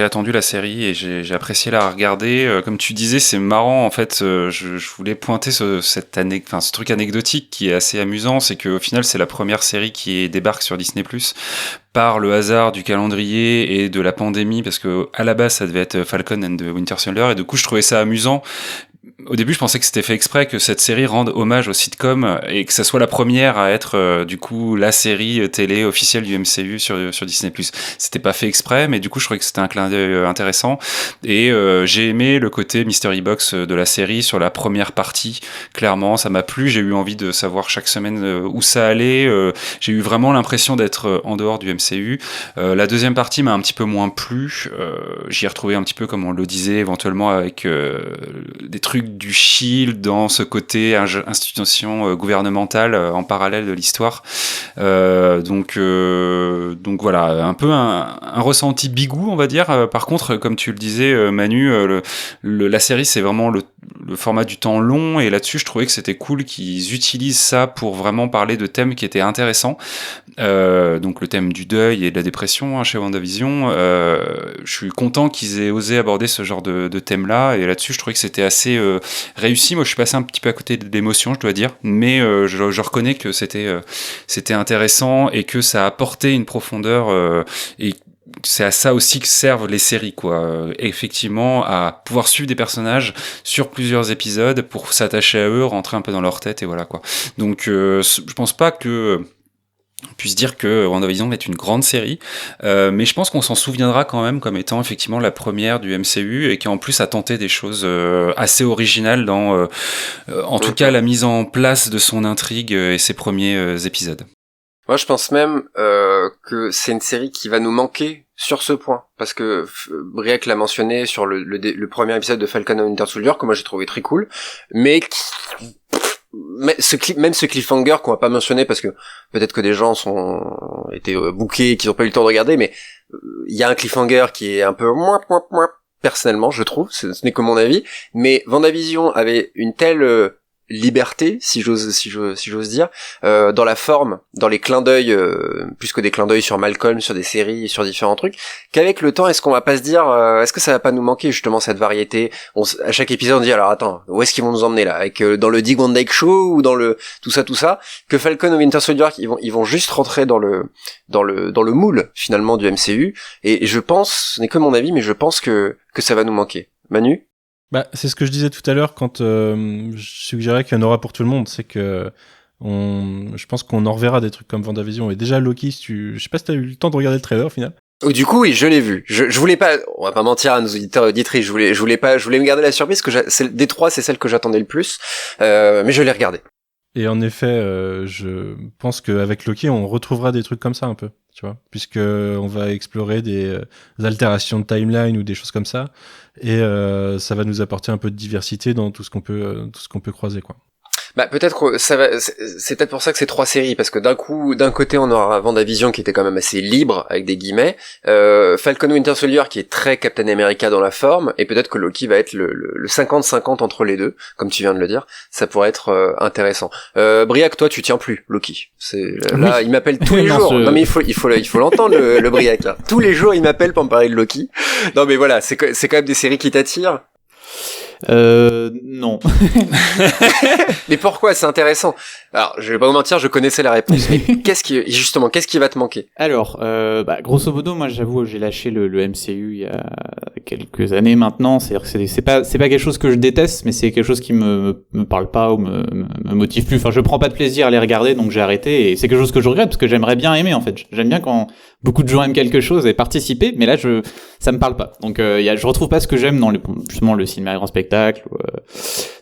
attendu la série et j'ai apprécié la regarder. Comme tu disais, c'est marrant en fait. Je voulais pointer ce truc anecdotique qui est assez amusant, c'est qu'au final, c'est la première série qui débarque sur Disney+ par le hasard du calendrier et de la pandémie, parce que à la base, ça devait être Falcon and the Winter Soldier, et du coup, je trouvais ça amusant. Au début, je pensais que c'était fait exprès, que cette série rende hommage au sitcom et que ça soit la première à être du coup la série télé officielle du MCU sur Disney+. C'était pas fait exprès, mais du coup, je trouvais que c'était un clin d'œil intéressant. Et j'ai aimé le côté mystery box de la série sur la première partie. Clairement, ça m'a plu. J'ai eu envie de savoir chaque semaine où ça allait. J'ai eu vraiment l'impression d'être en dehors du MCU. La deuxième partie m'a un petit peu moins plu. J'y ai retrouvé un petit peu, comme on le disait, éventuellement avec des trucs truc du Shield dans ce côté institution gouvernementale en parallèle de l'histoire. Donc voilà, un peu un ressenti bigou, on va dire. Par contre, comme tu le disais, Manu, la série, c'est vraiment le format du temps long, et là-dessus, je trouvais que c'était cool qu'ils utilisent ça pour vraiment parler de thèmes qui étaient intéressants. Donc le thème du deuil et de la dépression chez WandaVision. Je suis content qu'ils aient osé aborder ce genre de thème-là, et là-dessus, je trouvais que c'était assez réussi. Moi, je suis passé un petit peu à côté de l'émotion, je dois dire, mais je reconnais que c'était intéressant et que ça a apporté une profondeur et c'est à ça aussi que servent les séries, quoi. Effectivement, à pouvoir suivre des personnages sur plusieurs épisodes pour s'attacher à eux, rentrer un peu dans leur tête, et voilà, quoi. Donc, je pense pas que on puisse dire que WandaVision est une grande série, mais je pense qu'on s'en souviendra quand même comme étant effectivement la première du MCU, et qui en plus a tenté des choses assez originales dans, en tout cas, la mise en place de son intrigue et ses premiers épisodes. Moi, je pense même que c'est une série qui va nous manquer sur ce point, parce que Briac l'a mentionné sur le premier épisode de Falcon and Winter Soldier, que moi j'ai trouvé très cool, mais même ce cliffhanger qu'on va pas mentionner parce que peut-être que des gens été bookés et qu'ils ont pas eu le temps de regarder, mais il y a un cliffhanger qui est un peu moins personnellement, je trouve, ce n'est que mon avis, mais WandaVision avait une telle liberté, si j'ose dire, dans la forme, dans les clins d'œil, plus que des clins d'œil sur Malcolm, sur des séries, sur différents trucs, qu'avec le temps, est-ce qu'on va pas se dire, est-ce que ça va pas nous manquer justement cette variété? À chaque épisode, on dit alors attends, où est-ce qu'ils vont nous emmener là, avec dans le Dick Van Dyke Show ou dans le tout ça, que Falcon ou Winter Soldier, ils vont juste rentrer dans le moule finalement du MCU, et je pense, ce n'est que mon avis, mais je pense que ça va nous manquer. Manu? Bah, c'est ce que je disais tout à l'heure quand je suggérais qu'il y en aura pour tout le monde. C'est que je pense qu'on en reverra des trucs comme WandaVision. Et déjà, Loki, je sais pas si t'as eu le temps de regarder le trailer au final. Du coup, oui, je l'ai vu. Je voulais pas, on va pas mentir à nos auditeurs et auditrices, je voulais me garder la surprise, des trois, c'est celle que j'attendais le plus, mais je l'ai regardé. Et en effet, je pense qu'avec Loki, on retrouvera des trucs comme ça un peu, tu vois, puisque on va explorer des altérations de timeline ou des choses comme ça, et ça va nous apporter un peu de diversité dans tout ce qu'on peut croiser, quoi. Bah peut-être que c'est peut-être pour ça que c'est trois séries, parce que d'un côté on aura WandaVision qui était quand même assez libre avec des guillemets, Falcon Winter Soldier qui est très Captain America dans la forme, et peut-être que Loki va être le 50-50 entre les deux, comme tu viens de le dire, ça pourrait être intéressant. Briac, toi tu tiens plus Loki, là Oui. il m'appelle tous les jours. Non mais il faut l'entendre le Briac là. Tous les jours il m'appelle pour me parler de Loki. Non mais voilà, c'est quand même des séries qui t'attirent. Non. Mais pourquoi? C'est intéressant. Alors, je vais pas vous mentir, je connaissais la réponse. Mais qu'est-ce qui va te manquer? Alors, grosso modo, moi, j'avoue, j'ai lâché le MCU il y a quelques années maintenant. C'est-à-dire que c'est pas quelque chose que je déteste, mais c'est quelque chose qui me parle pas ou me motive plus. Enfin, je prends pas de plaisir à les regarder, donc j'ai arrêté. Et c'est quelque chose que je regrette parce que j'aimerais bien aimer, en fait. J'aime bien quand beaucoup de gens aiment quelque chose et participer, mais là, ça me parle pas. Donc, je retrouve pas ce que j'aime dans justement le cinéma grand spectacle, ou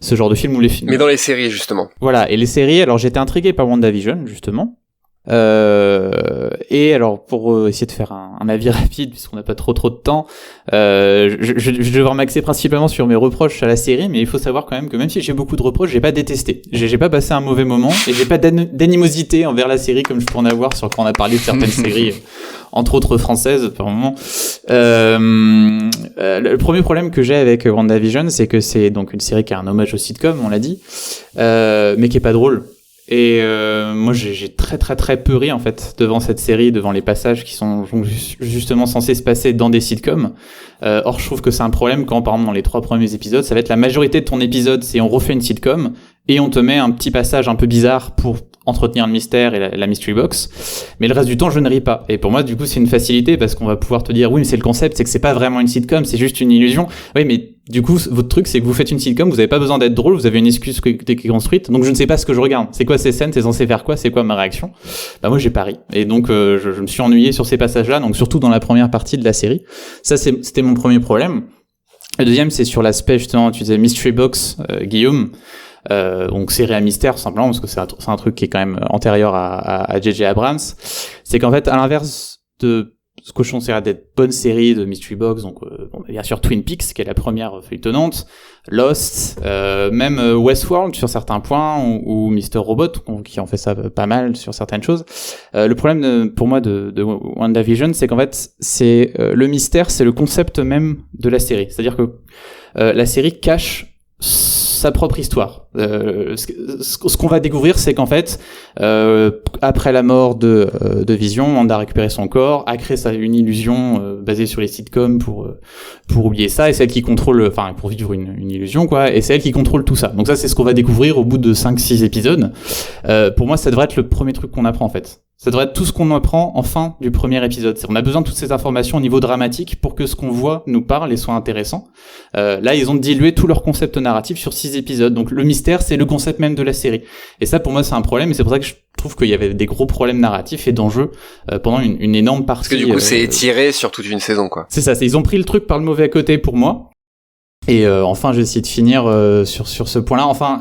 ce genre de film ou les films. Mais dans les séries, justement. Voilà. Et les séries, alors j'étais intrigué par WandaVision, justement. Et alors pour essayer de faire un avis rapide puisqu'on n'a pas trop de temps, je vais devoir m'axer principalement sur mes reproches à la série, mais il faut savoir quand même que même si j'ai beaucoup de reproches, j'ai pas détesté, j'ai pas passé un mauvais moment et j'ai pas d'animosité envers la série comme je pourrais en avoir sur quand on a parlé de certaines séries, entre autres françaises par moment. Le premier problème que j'ai avec WandaVision, c'est que c'est donc une série qui a un hommage au sitcom, on l'a dit, mais qui est pas drôle. Et moi j'ai très peu ri en fait devant cette série, devant les passages qui sont justement censés se passer dans des sitcoms. Or je trouve que c'est un problème quand par exemple dans les 3 premiers épisodes, ça va être la majorité de ton épisode, c'est on refait une sitcom et on te met un petit passage un peu bizarre pour entretenir le mystère et la mystery box, mais le reste du temps je ne ris pas. Et pour moi du coup c'est une facilité parce qu'on va pouvoir te dire oui mais c'est le concept, c'est que c'est pas vraiment une sitcom, c'est juste une illusion. Oui mais du coup votre truc c'est que vous faites une sitcom, vous avez pas besoin d'être drôle, vous avez une excuse qui est construite, donc je ne sais pas ce que je regarde, c'est quoi ces scènes, c'est censé faire quoi, c'est quoi ma réaction. Bah moi j'ai pas ri, et donc je me suis ennuyé sur ces passages là, donc surtout dans la première partie de la série. Ça c'était mon premier problème. Le deuxième c'est sur l'aspect justement, tu disais mystery box, Guillaume. Donc série à mystère simplement parce que c'est un truc qui est quand même antérieur à J.J. Abrams. C'est qu'en fait à l'inverse de considère d'être bonnes séries de Mystery Box, donc bien sûr Twin Peaks, qui est la première feuilletonnante, Lost, même Westworld sur certains points, ou Mr. Robot, qui en fait ça pas mal sur certaines choses. Le problème pour moi de WandaVision, c'est qu'en fait, c'est le mystère, c'est le concept même de la série. C'est-à-dire que la série cache sa propre histoire. Ce qu'on va découvrir, c'est qu'en fait, après la mort de Vision, Wanda a récupéré son corps, a créé une illusion basée sur les sitcoms pour oublier ça, et c'est elle qui contrôle, enfin pour vivre une illusion quoi, et c'est elle qui contrôle tout ça. Donc ça, c'est ce qu'on va découvrir au bout de 5-6 épisodes. Pour moi, ça devrait être le premier truc qu'on apprend en fait. Ça devrait être tout ce qu'on apprend en fin du premier épisode. On a besoin de toutes ces informations au niveau dramatique pour que ce qu'on voit nous parle et soit intéressant. Là, ils ont dilué tout leur concept narratif sur 6 épisodes. Donc le mystère, c'est le concept même de la série. Et ça, pour moi, c'est un problème. Et c'est pour ça que je trouve qu'il y avait des gros problèmes narratifs et d'enjeux pendant une énorme partie. Parce que du coup, c'est étiré sur toute une saison, quoi. C'est ça. Ils ont pris le truc par le mauvais côté pour moi. Et enfin, je vais essayer de finir sur ce point-là. Enfin,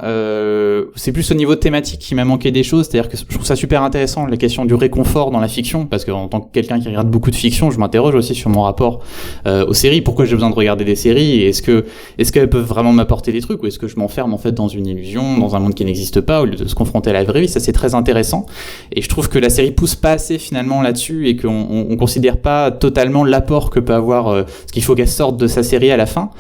c'est plus au niveau thématique qui m'a manqué des choses. C'est-à-dire que je trouve ça super intéressant, la question du réconfort dans la fiction, parce que en tant que quelqu'un qui regarde beaucoup de fiction, je m'interroge aussi sur mon rapport aux séries. Pourquoi j'ai besoin de regarder des séries, et est-ce qu'elles peuvent vraiment m'apporter des trucs, ou est-ce que je m'enferme en fait dans une illusion, dans un monde qui n'existe pas, au lieu de se confronter à la vraie vie. Ça, c'est très intéressant. Et je trouve que la série pousse pas assez finalement là-dessus, et qu'on considère pas totalement l'apport que peut avoir ce qu'il faut qu'elle sorte de sa série à la fin.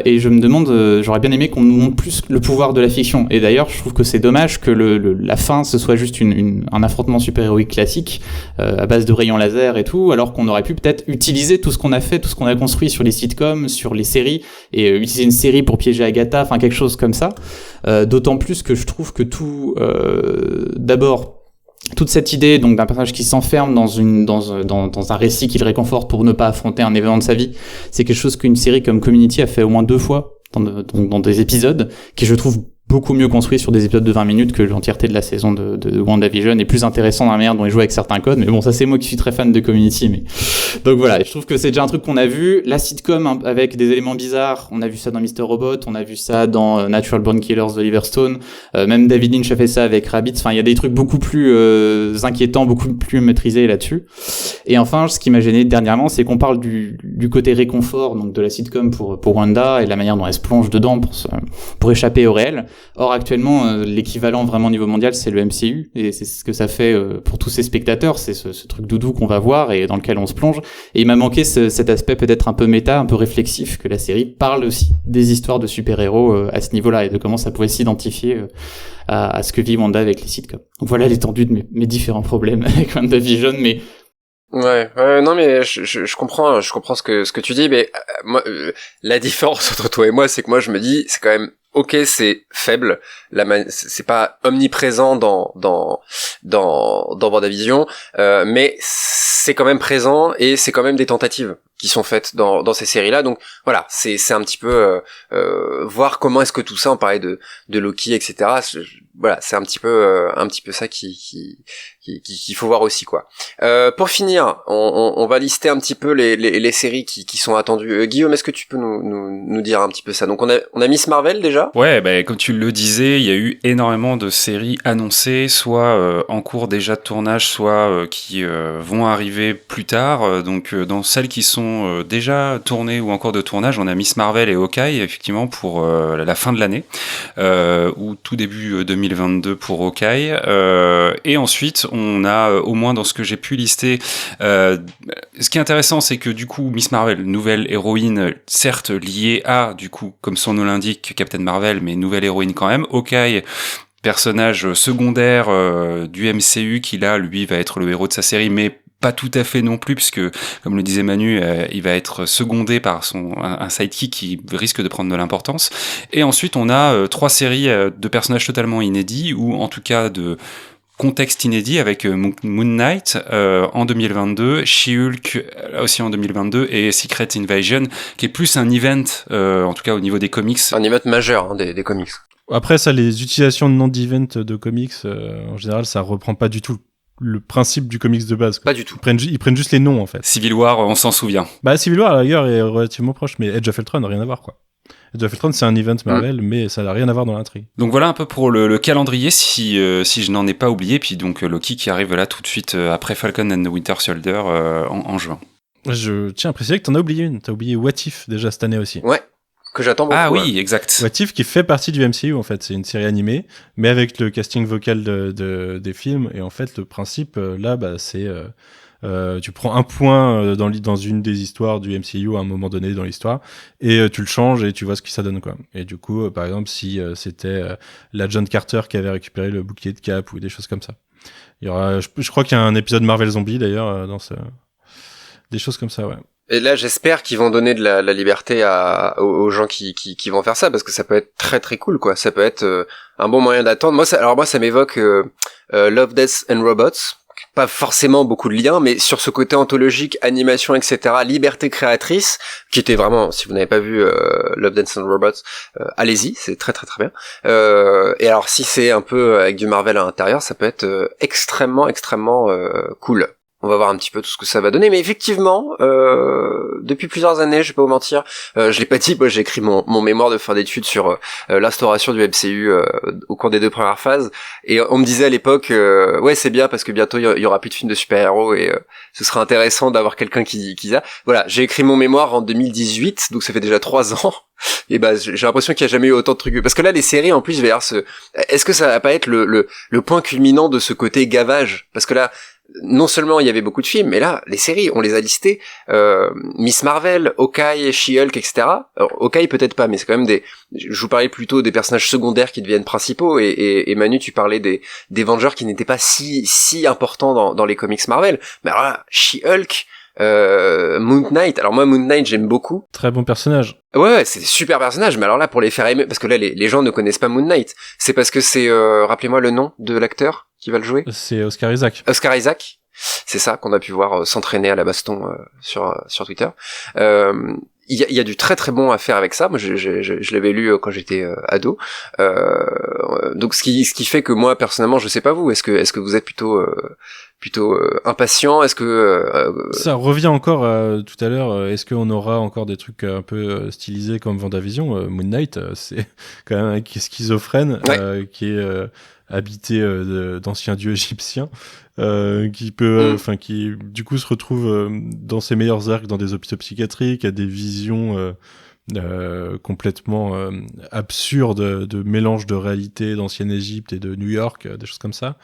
Et je me demande, j'aurais bien aimé qu'on nous montre plus le pouvoir de la fiction. Et d'ailleurs, je trouve que c'est dommage que la fin, ce soit juste un affrontement super-héroïque classique, à base de rayons laser et tout, alors qu'on aurait pu peut-être utiliser tout ce qu'on a fait, tout ce qu'on a construit sur les sitcoms, sur les séries, et utiliser une série pour piéger Agatha, enfin quelque chose comme ça. D'autant plus que je trouve que d'abord, toute cette idée donc d'un personnage qui s'enferme dans un récit qui le réconforte pour ne pas affronter un événement de sa vie, c'est quelque chose qu'une série comme Community a fait au moins 2 fois dans des épisodes, qui je trouve beaucoup mieux construit sur des épisodes de 20 minutes que l'entièreté de la saison de WandaVision, et plus intéressant dans la manière dont ils jouent avec certains codes. Mais bon, ça c'est moi qui suis très fan de Community, mais donc voilà, je trouve que c'est déjà un truc qu'on a vu. La sitcom avec des éléments bizarres, on a vu ça dans Mr. Robot, on a vu ça dans Natural Born Killers d'Oliver Stone, même David Lynch a fait ça avec Rabbids. Enfin, il y a des trucs beaucoup plus inquiétants, beaucoup plus maîtrisés là-dessus. Et enfin, ce qui m'a gêné dernièrement, c'est qu'on parle du côté réconfort donc de la sitcom pour Wanda, et de la manière dont elle se plonge dedans pour échapper au réel. Or actuellement, l'équivalent vraiment au niveau mondial, c'est le MCU, et c'est ce que ça fait pour tous ces spectateurs, c'est ce truc doudou qu'on va voir et dans lequel on se plonge. Et il m'a manqué cet aspect peut-être un peu méta, un peu réflexif, que la série parle aussi des histoires de super-héros à ce niveau-là, et de comment ça pouvait s'identifier à ce que vit Wanda avec les sitcoms. Donc voilà l'étendue de mes différents problèmes avec WandaVision, mais Ouais, non mais je comprends ce que tu dis, mais moi la différence entre toi et moi, c'est que moi je me dis c'est quand même ok, c'est faible, c'est pas omniprésent dans WandaVision, mais c'est quand même présent, et c'est quand même des tentatives qui sont faites dans ces séries-là. Donc voilà, c'est un petit peu voir comment est-ce que tout ça, on parlait de Loki, etc. Voilà, c'est un petit peu ça qu'il faut voir aussi, quoi. Pour finir, on va lister un petit peu les séries qui sont attendues. Guillaume, est-ce que tu peux nous dire un petit peu ça? Donc on a Miss Marvel déjà. Ouais, bah, comme tu le disais, il y a eu énormément de séries annoncées, soit en cours déjà de tournage, soit qui vont arriver plus tard. Donc dans celles qui sont déjà tournées ou en cours de tournage, on a Miss Marvel et Hawkeye, effectivement, pour la fin de l'année, ou tout début 2022 pour Hawkeye. Et ensuite, on a, au moins dans ce que j'ai pu lister, ce qui est intéressant, c'est que du coup, Miss Marvel, nouvelle héroïne, certes liée à, du coup, comme son nom l'indique, Captain Marvel, mais nouvelle héroïne quand même. Hawkeye, personnage secondaire du MCU, qui là, lui, va être le héros de sa série, mais pas tout à fait non plus, puisque, comme le disait Manu, il va être secondé par un sidekick qui risque de prendre de l'importance. Et ensuite, on a 3 séries de personnages totalement inédits, ou en tout cas de contexte inédit, avec Moon Knight en 2022, She-Hulk aussi en 2022, et Secret Invasion, qui est plus un event, en tout cas au niveau des comics. Un event majeur des comics. Après ça, les utilisations de nom d'event de comics, en général, ça reprend pas du tout le principe du comics de base, quoi. Pas du tout. Ils prennent juste les noms, en fait. Civil War, on s'en souvient. Bah, Civil War, à la rigueur, est relativement proche, mais Age of Ultron, rien à voir, quoi. Age of Ultron, c'est un event Marvel, mais ça n'a rien à voir dans l'intrigue. Donc voilà un peu pour le calendrier, si je n'en ai pas oublié. Puis donc Loki qui arrive là tout de suite après Falcon and the Winter Soldier en juin. Je tiens à préciser que t'en as oublié une. T'as oublié What If déjà cette année aussi. Ouais, que j'attends beaucoup. Ah ouais. oui, exact. What If qui fait partie du MCU en fait. C'est une série animée, mais avec le casting vocal des films. Et en fait, le principe là, bah, c'est tu prends un point dans une des histoires du MCU à un moment donné dans l'histoire et tu le changes et tu vois ce que ça donne quoi. Et du coup, par exemple, si c'était la John Carter qui avait récupéré le bouclier de Cap ou des choses comme ça. Il y aura, je crois qu'il y a un épisode Marvel Zombie d'ailleurs dans des choses comme ça, ouais. Et là, j'espère qu'ils vont donner de la liberté aux gens qui vont faire ça, parce que ça peut être très très cool, quoi. Ça peut être un bon moyen d'attendre. Moi, ça m'évoque Love, Death and Robots. Pas forcément beaucoup de liens, mais sur ce côté anthologique, animation, etc., liberté créatrice, qui était vraiment, si vous n'avez pas vu Love, Death and Robots, allez-y, c'est très très très bien. Et alors, si c'est un peu avec du Marvel à l'intérieur, ça peut être extrêmement cool. On va voir un petit peu tout ce que ça va donner, mais effectivement, depuis plusieurs années, je vais pas vous mentir, je l'ai pas dit, moi j'ai écrit mon mémoire de fin d'études sur l'instauration du MCU au cours des 2 premières phases, et on me disait à l'époque, ouais c'est bien parce que bientôt il y aura plus de films de super-héros et ce sera intéressant d'avoir quelqu'un qui a. Voilà, j'ai écrit mon mémoire en 2018, donc ça fait déjà 3 ans. Et bah j'ai l'impression qu'il y a jamais eu autant de trucs, parce que là les séries en plus est-ce que ça va pas être le point culminant de ce côté gavage, parce que là non seulement il y avait beaucoup de films, mais là, les séries, on les a listées, Miss Marvel, Hawkeye, She-Hulk, etc. Alors, Hawkeye peut-être pas, mais c'est quand même je vous parlais plutôt des personnages secondaires qui deviennent principaux, et Manu, tu parlais des Vengeurs qui n'étaient pas si importants dans les comics Marvel. Mais alors là, She-Hulk, Moon Knight. Alors moi, Moon Knight, j'aime beaucoup. Très bon personnage. Ouais, c'est super personnage, mais alors là, pour les faire aimer, parce que là, les gens ne connaissent pas Moon Knight, c'est parce que c'est, rappelez-moi le nom de l'acteur qui va le jouer. C'est Oscar Isaac. Oscar Isaac. C'est ça qu'on a pu voir s'entraîner à la baston sur Twitter. Il y a du très très bon à faire avec ça. Moi, je l'avais lu quand j'étais ado. Donc ce qui fait que moi personnellement, je sais pas vous, est-ce que vous êtes plutôt impatient, est-ce que ça revient encore tout à l'heure, est-ce qu'on aura encore des trucs un peu stylisés comme Vendavision? Moon Knight, c'est quand même un schizophrène, ouais. qui est habité d'anciens dieux égyptiens, qui peut qui du coup se retrouve dans ses meilleurs arcs dans des hôpitaux psychiatriques, a des visions complètement absurdes de mélange de réalité d'ancienne Égypte et de New York, des choses comme ça.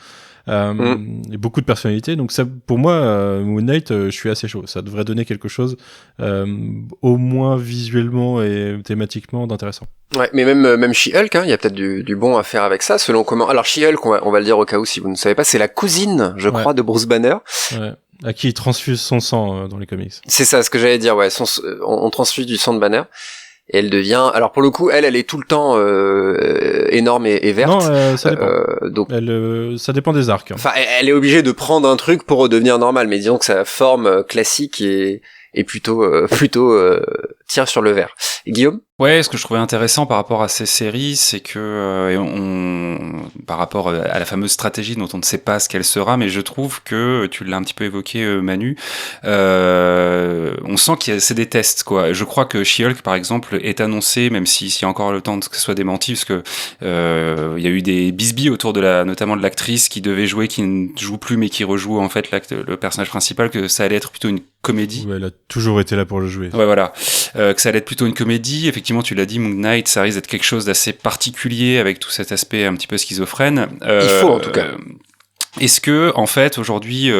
Et beaucoup de personnalités, donc ça, pour moi, Moon Knight, je suis assez chaud. Ça devrait donner quelque chose, au moins visuellement et thématiquement, d'intéressant. Ouais, mais même She-Hulk, hein, il y a peut-être du bon à faire avec ça, selon comment. Alors She-Hulk, on va le dire au cas où si vous ne savez pas, c'est la cousine, je crois, de Bruce Banner. Ouais. À qui il transfuse son sang dans les comics. C'est ça, ce que j'allais dire. Ouais, on transfuse du sang de Banner. Et elle devient, alors pour le coup, elle est tout le temps énorme et verte. Non, ça dépend. Donc, ça dépend des arcs. Enfin, elle est obligée de prendre un truc pour redevenir normale, mais disons que sa forme classique est plutôt tire sur le vert. Et Guillaume? Ouais, ce que je trouvais intéressant par rapport à ces séries, c'est que par rapport à la fameuse stratégie dont on ne sait pas ce qu'elle sera, mais je trouve que tu l'as un petit peu évoqué, Manu. On sent c'est des tests, quoi. Je crois que She-Hulk, par exemple, est annoncé, même s'il y a encore le temps que ce soit démenti, parce que il y a eu des bisbilles autour notamment de l'actrice qui devait jouer, qui ne joue plus, mais qui rejoue en fait le personnage principal, que ça allait être plutôt une comédie. Ouais, elle a toujours été là pour le jouer. Ouais, voilà. Que ça allait être plutôt une comédie. Effectivement, tu l'as dit, Moon Knight, ça risque d'être quelque chose d'assez particulier avec tout cet aspect un petit peu schizophrène. Il faut, en tout cas. Est-ce que, en fait, aujourd'hui,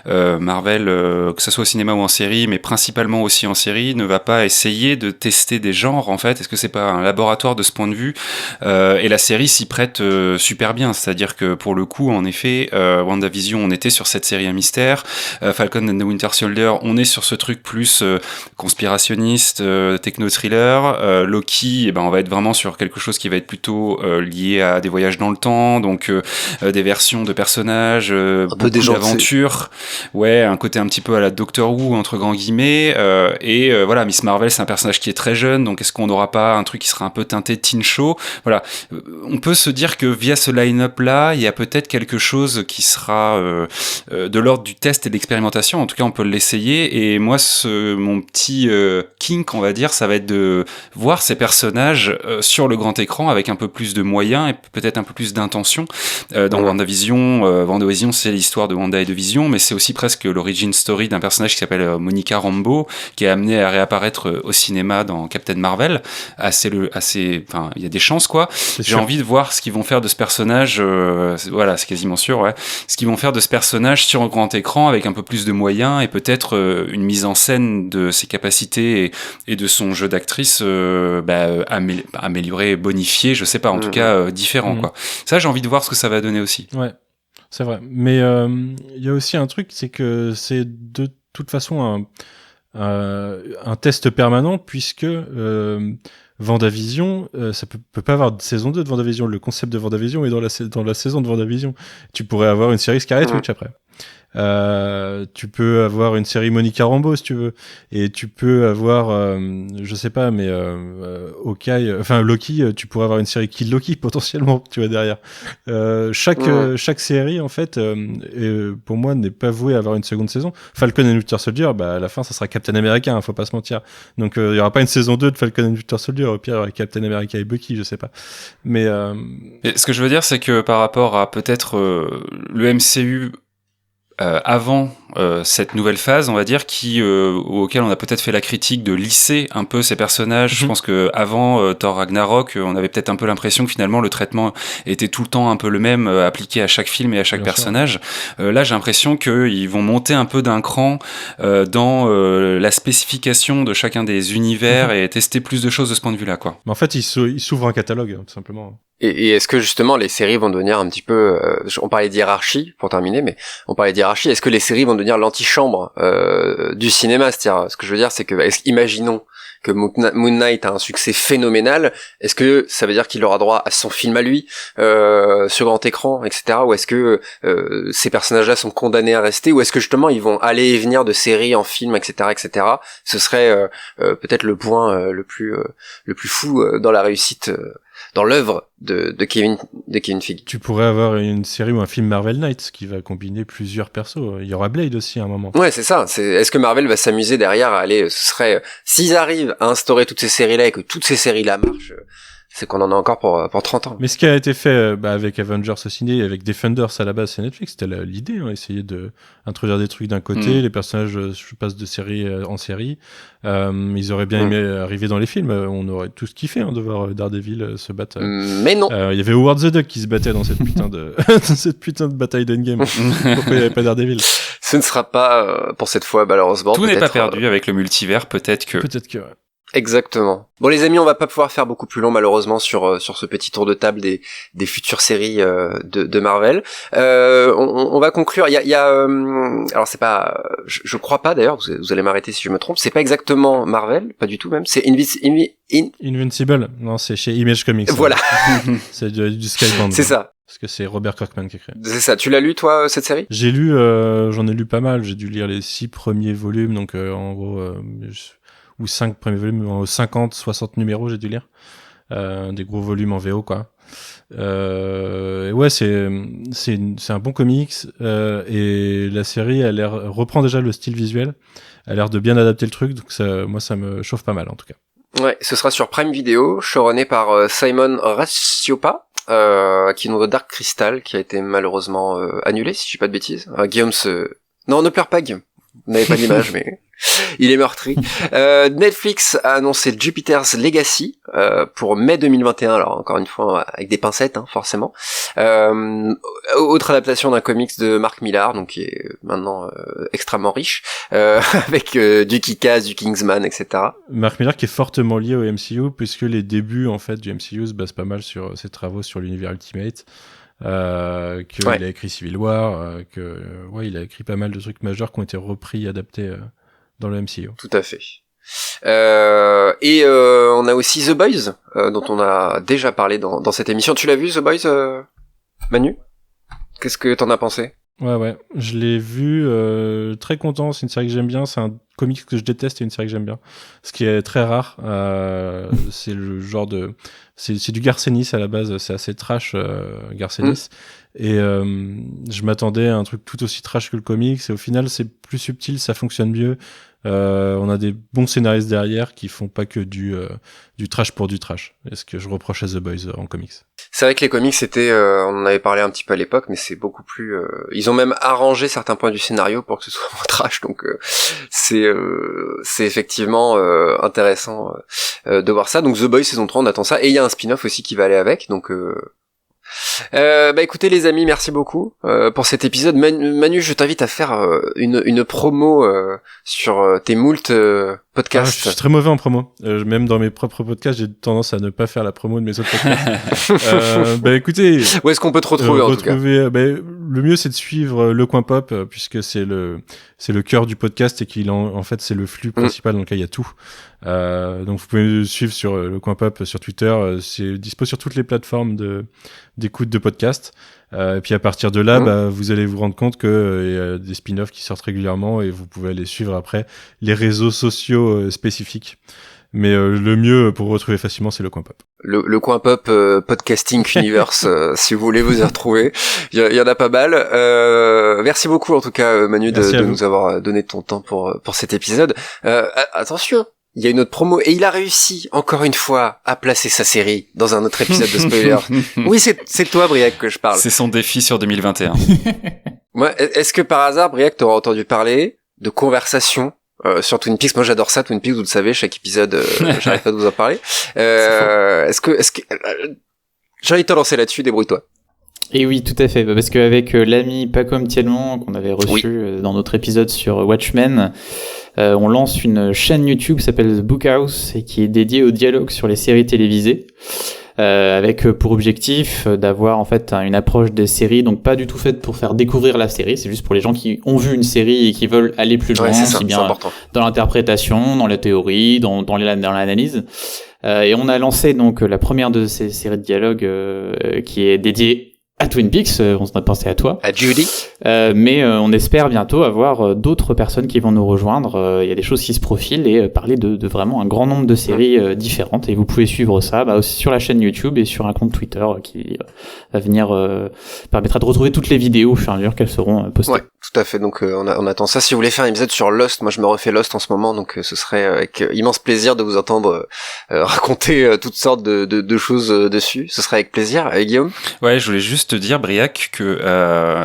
Marvel, que ce soit au cinéma ou en série, mais principalement aussi en série, ne va pas essayer de tester des genres, en fait? Est-ce que c'est pas un laboratoire de ce point de vue? Et la série s'y prête super bien. C'est-à-dire que, pour le coup, en effet, WandaVision, on était sur cette série à mystère. Falcon and the Winter Soldier, on est sur ce truc plus conspirationniste, techno-thriller. Loki, on va être vraiment sur quelque chose qui va être plutôt lié à des voyages dans le temps, donc des versions de personnages, beaucoup d'aventures, ouais, un côté un petit peu à la Doctor Who entre grands guillemets, et voilà, Miss Marvel, c'est un personnage qui est très jeune, donc est-ce qu'on n'aura pas un truc qui sera un peu teinté teen show? Voilà, on peut se dire que via ce line-up là, il y a peut-être quelque chose qui sera de l'ordre du test et de l'expérimentation. En tout cas, on peut l'essayer, et moi, mon petit kink, on va dire, ça va être de voir ces personnages sur le grand écran avec un peu plus de moyens et peut-être un peu plus d'intention. Dans WandaVision, WandaVision, c'est l'histoire de Wanda et de Vision, mais c'est aussi presque l'origin story d'un personnage qui s'appelle Monica Rambeau, qui est amené à réapparaître au cinéma dans Captain Marvel. Enfin, il y a des chances, quoi. J'ai envie de voir ce qu'ils vont faire de ce personnage, voilà, c'est quasiment sûr, ouais. Ce qu'ils vont faire de ce personnage sur un grand écran avec un peu plus de moyens et peut-être une mise en scène de ses capacités et de son jeu d'actrice amélioré, bonifié, je sais pas, en tout cas différent, quoi. Ça, j'ai envie de voir ce que ça va donner aussi. Ouais, c'est vrai. Mais il y a aussi un truc, c'est que c'est de toute façon un test permanent, puisque WandaVision, ça peut pas avoir de saison 2 de WandaVision. Le concept de WandaVision est dans la saison de WandaVision. Tu pourrais avoir une série Scarlet Witch après. Tu peux avoir une série Monica Rambeau si tu veux, et tu peux avoir je sais pas, mais Loki, tu pourrais avoir une série Kill Loki potentiellement, tu vois, derrière. Chaque série en fait pour moi n'est pas vouée à avoir une seconde saison. Falcon and Winter Soldier, à la fin ça sera Captain America, hein, faut pas se mentir. Donc il y aura pas une saison 2 de Falcon and Winter Soldier, au pire il y aura Captain America et Bucky, je sais pas. Mais et ce que je veux dire, c'est que par rapport à peut-être le MCU avant cette nouvelle phase, on va dire, auquel on a peut-être fait la critique de lisser un peu ces personnages. Je pense que avant Thor Ragnarok, on avait peut-être un peu l'impression que finalement le traitement était tout le temps un peu le même, appliqué à chaque film et à chaque personnage. Là, j'ai l'impression qu'ils vont monter un peu d'un cran dans la spécification de chacun des univers et tester plus de choses de ce point de vue-là, quoi. Mais en fait, ils s'ouvrent un catalogue, tout simplement. Et est-ce que justement les séries vont devenir un petit peu, on parlait d'hiérarchie pour terminer, mais on parlait d'hiérarchie, est-ce que les séries vont devenir l'antichambre du cinéma? C'est-à-dire, ce que je veux dire, c'est que, imaginons que Moon Knight a un succès phénoménal, est-ce que ça veut dire qu'il aura droit à son film à lui, sur grand écran, etc., ou est-ce que ces personnages-là sont condamnés à rester, ou est-ce que justement ils vont aller et venir de série en film, etc., etc. Ce serait peut-être le point le plus fou dans la réussite, dans l'œuvre de Kevin Feige. Tu pourrais avoir une série ou un film Marvel Knights qui va combiner plusieurs persos. Il y aura Blade aussi à un moment. Ouais, c'est ça. Est-ce que Marvel va s'amuser derrière à aller, s'ils arrivent à instaurer toutes ces séries-là et que toutes ces séries-là marchent, c'est qu'on en a encore pour 30 ans. Mais ce qui a été fait avec Avengers au ciné, avec Defenders à la base, c'est Netflix, c'était l'idée, hein, essayer de introduire des trucs d'un côté, les personnages passent de série en série. Ils auraient bien aimé arriver dans les films, on aurait tous kiffé de voir Daredevil se battre. Mais non. Il y avait Howard the Duck qui se battait dans cette putain de cette putain de bataille d'Endgame. Pourquoi il n'y avait pas Daredevil? Ce ne sera pas pour cette fois, malheureusement. Tout n'est pas perdu avec le multivers, peut-être que. Ouais. Exactement. Bon les amis, on va pas pouvoir faire beaucoup plus long malheureusement sur ce petit tour de table des futures séries de Marvel. On va conclure. Il y a alors c'est pas, je crois pas d'ailleurs. Vous allez m'arrêter si je me trompe. C'est pas exactement Marvel, pas du tout même. C'est Invincible. Non, c'est chez Image Comics. Voilà. C'est du Skybound. C'est ça. Parce que c'est Robert Kirkman qui a créé. C'est ça. Tu l'as lu toi cette série? J'ai lu, j'en ai lu pas mal. J'ai dû lire les 6 premiers volumes, donc en gros. Ou 5 premiers volumes, 50, 60 numéros, j'ai dû lire. Des gros volumes en VO, quoi. Ouais, c'est un bon comics, et la série, reprend déjà le style visuel. Elle a l'air de bien adapter le truc, donc moi, ça me chauffe pas mal, en tout cas. Ouais, ce sera sur Prime Video, showrunné par Simon Ratsiopa, qui est de Dark Crystal, qui a été malheureusement annulé, si je dis pas de bêtises. Guillaume Non, ne pleure pas, Guillaume. Vous n'avez pas l'image, mais il est meurtri. Netflix a annoncé Jupiter's Legacy pour mai 2021. Alors encore une fois avec des pincettes, hein, forcément. Autre adaptation d'un comics de Mark Millar, donc qui est maintenant extrêmement riche, avec du Kick-Ass, du Kingsman, etc. Mark Millar qui est fortement lié au MCU, puisque les débuts en fait du MCU se basent pas mal sur ses travaux sur l'univers Ultimate. Il a écrit Civil War, il a écrit pas mal de trucs majeurs qui ont été repris, adaptés dans le MCU. Tout à fait. On a aussi The Boys, dont on a déjà parlé dans cette émission. Tu l'as vu The Boys, Manu? Qu'est-ce que t'en as pensé? Ouais, je l'ai vu, très content. C'est une série que j'aime bien. C'est un comics que je déteste et une série que j'aime bien. Ce qui est très rare. C'est le genre c'est du Garcenis à la base. C'est assez trash, Garcenis. Et je m'attendais à un truc tout aussi trash que le comics. Et au final, c'est plus subtil, ça fonctionne mieux. On a des bons scénaristes derrière qui font pas que du trash pour du trash. Est-ce que je reproche à The Boys en comics? C'est vrai que les comics c'était, on en avait parlé un petit peu à l'époque, mais c'est beaucoup plus. Ils ont même arrangé certains points du scénario pour que ce soit moins trash, donc c'est effectivement intéressant de voir ça. Donc The Boys saison 3, on attend ça, et il y a un spin-off aussi qui va aller avec, donc. Bah écoutez les amis, merci beaucoup pour cet épisode. Manu, je t'invite à faire une promo sur tes moult podcasts. Je suis très mauvais en promo. Même dans mes propres podcasts, j'ai tendance à ne pas faire la promo de mes autres podcasts. Bah écoutez, Où est-ce qu'on peut te retrouver en tout cas? Le mieux c'est de suivre Le Coin Pop puisque c'est le cœur du podcast et qu'il en fait c'est le flux principal dans lequel il y a tout. Donc vous pouvez me suivre sur Le Coin Pop sur Twitter. C'est dispo sur toutes les plateformes d'écoute de podcast. Et puis à partir de là, vous allez vous rendre compte que y a des spin-offs qui sortent régulièrement et vous pouvez aller suivre après les réseaux sociaux spécifiques. Mais le mieux pour retrouver facilement, c'est Le Coin Pop. Le Coin Pop Podcasting Universe, si vous voulez vous y retrouver. Il y en a pas mal. Merci beaucoup en tout cas Manu de nous avoir donné ton temps pour cet épisode. Attention, il y a une autre promo et il a réussi encore une fois à placer sa série dans un autre épisode de Spoiler. Oui, c'est toi Briac que je parle. C'est son défi sur 2021. Ouais, est-ce que par hasard Briac t'auras entendu parler de conversation sur Twin Peaks? Moi j'adore ça, Twin Peaks, vous le savez, chaque épisode j'arrête pas de vous en parler. Est-ce que j'ai envie de te lancer là-dessus, débrouille-toi. Et oui, tout à fait, parce qu'avec l'ami Pacom Tielman qu'on avait reçu dans notre épisode sur Watchmen, on lance une chaîne YouTube qui s'appelle The Book House et qui est dédiée au dialogue sur les séries télévisées, avec pour objectif d'avoir en fait une approche des séries, donc pas du tout faite pour faire découvrir la série, c'est juste pour les gens qui ont vu une série et qui veulent aller plus loin, aussi bien dans l'interprétation, dans la théorie, dans l'analyse. Et on a lancé donc la première de ces séries de dialogue qui est dédiée à Twin Peaks, on a pensé à toi. À Judy. Mais on espère bientôt avoir d'autres personnes qui vont nous rejoindre. Il y a des choses qui se profilent et parler de vraiment un grand nombre de séries différentes. Et vous pouvez suivre ça aussi sur la chaîne YouTube et sur un compte Twitter qui va venir permettra de retrouver toutes les vidéos au fur et à mesure qu'elles seront postées. Ouais, tout à fait. Donc on attend ça. Si vous voulez faire un épisode sur Lost, moi je me refais Lost en ce moment, donc ce serait avec immense plaisir de vous entendre raconter toutes sortes de choses dessus. Ce serait avec plaisir. Guillaume? Ouais, je voulais juste te dire, Briac, que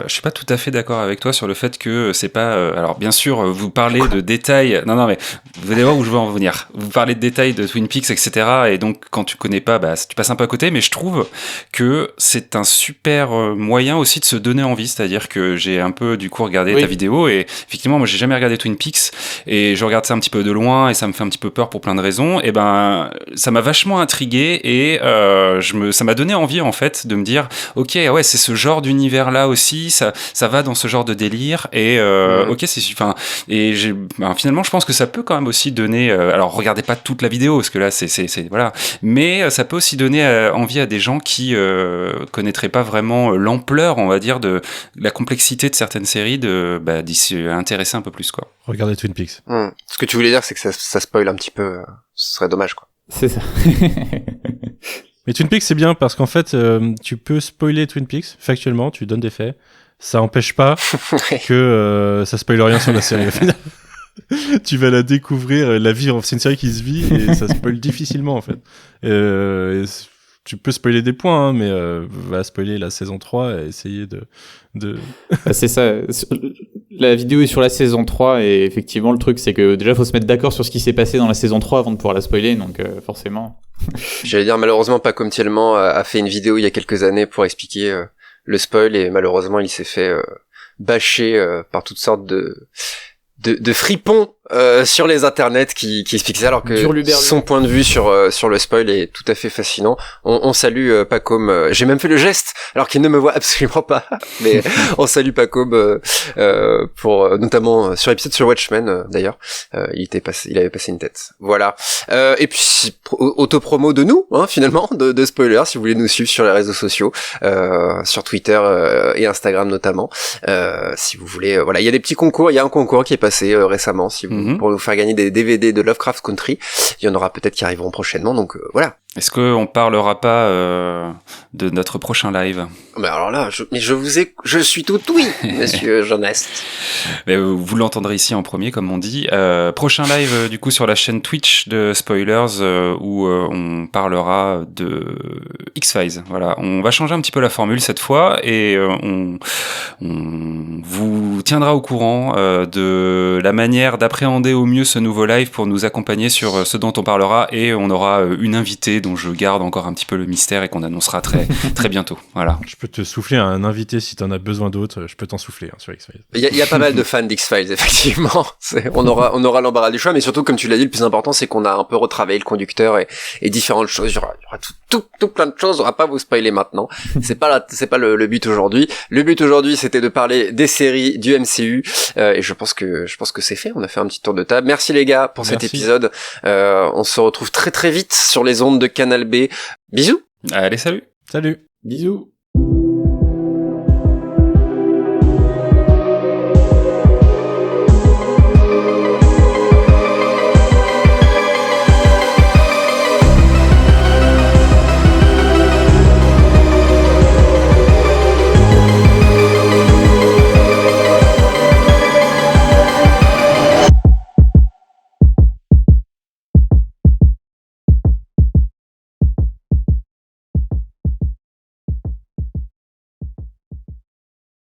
je suis pas tout à fait d'accord avec toi sur le fait que c'est pas... alors bien sûr, vous parlez de détails... Non, mais vous allez voir où je veux en venir. Vous parlez de détails de Twin Peaks, etc. Et donc, quand tu connais pas, tu passes un peu à côté. Mais je trouve que c'est un super moyen aussi de se donner envie. C'est-à-dire que j'ai un peu, du coup, regardé ta vidéo. Et effectivement, moi, j'ai jamais regardé Twin Peaks. Et je regarde ça un petit peu de loin. Et ça me fait un petit peu peur pour plein de raisons. Et ça m'a vachement intrigué. Et ça m'a donné envie, en fait, de me dire, ok, ouais, c'est ce genre d'univers là aussi, ça va dans ce genre de délire et ok, et finalement je pense que ça peut quand même aussi donner alors regardez pas toute la vidéo parce que là c'est voilà, mais ça peut aussi donner envie à des gens qui connaîtraient pas vraiment l'ampleur, on va dire, de la complexité de certaines séries, d'y s'intéresser un peu plus, quoi. Regardez Twin Peaks. Ce que tu voulais dire, c'est que ça spoil un petit peu, ce serait dommage, quoi. C'est ça. Mais Twin Peaks, c'est bien parce qu'en fait, tu peux spoiler Twin Peaks, factuellement, tu donnes des faits. Ça empêche pas que ça spoile rien sur la série au final. Tu vas la découvrir, la vivre. C'est une série qui se vit et ça spoil difficilement en fait. Tu peux spoiler des points, hein, mais va spoiler la saison 3 et essayer de... C'est ça. La vidéo est sur la saison 3 et effectivement, le truc, c'est que déjà, faut se mettre d'accord sur ce qui s'est passé dans la saison 3 avant de pouvoir la spoiler, donc forcément... J'allais dire, malheureusement, Pacom Tielman a fait une vidéo il y a quelques années pour expliquer le spoil et malheureusement, il s'est fait bâcher par toutes sortes de fripons sur les internets qui expliquent ça, alors que son point de vue sur le spoil est tout à fait fascinant. On salue Pacom, j'ai même fait le geste alors qu'il ne me voit absolument pas, mais on salue Pacom pour notamment sur l'épisode sur Watchmen d'ailleurs, il avait passé une tête. Voilà. Et puis autopromo de nous, hein, finalement, de spoiler, si vous voulez nous suivre sur les réseaux sociaux, sur Twitter et Instagram notamment. Si vous voulez, voilà, il y a des petits concours, il y a un concours qui est passé récemment, si vous pour nous faire gagner des DVD de Lovecraft Country. Il y en aura peut-être qui arriveront prochainement, donc voilà. Est-ce qu'on parlera pas de notre prochain live? Mais alors là, je suis tout oui, monsieur Jeuneste. Mais vous l'entendrez ici en premier, comme on dit. Prochain live, du coup, sur la chaîne Twitch de Spoilers, où on parlera de X-Files. Voilà, on va changer un petit peu la formule cette fois, et on vous tiendra au courant de la manière d'appréhender au mieux ce nouveau live pour nous accompagner sur ce dont on parlera, et on aura une invitée dont je garde encore un petit peu le mystère et qu'on annoncera très, très bientôt. Voilà. Je peux te souffler un invité si t'en as besoin d'autres. Je peux t'en souffler sur X-Files. Il y a pas mal de fans d'X-Files, effectivement. On aura l'embarras du choix, mais surtout, comme tu l'as dit, le plus important, c'est qu'on a un peu retravaillé le conducteur et différentes choses. Il y aura tout plein de choses. On va pas vous spoiler maintenant. C'est pas le but aujourd'hui. Le but aujourd'hui, c'était de parler des séries du MCU, et je pense que c'est fait. On a fait un petit tour de table. Merci les gars pour cet épisode. On se retrouve très très vite sur les ondes de Canal B. Bisous. Allez, salut. Salut. Bisous.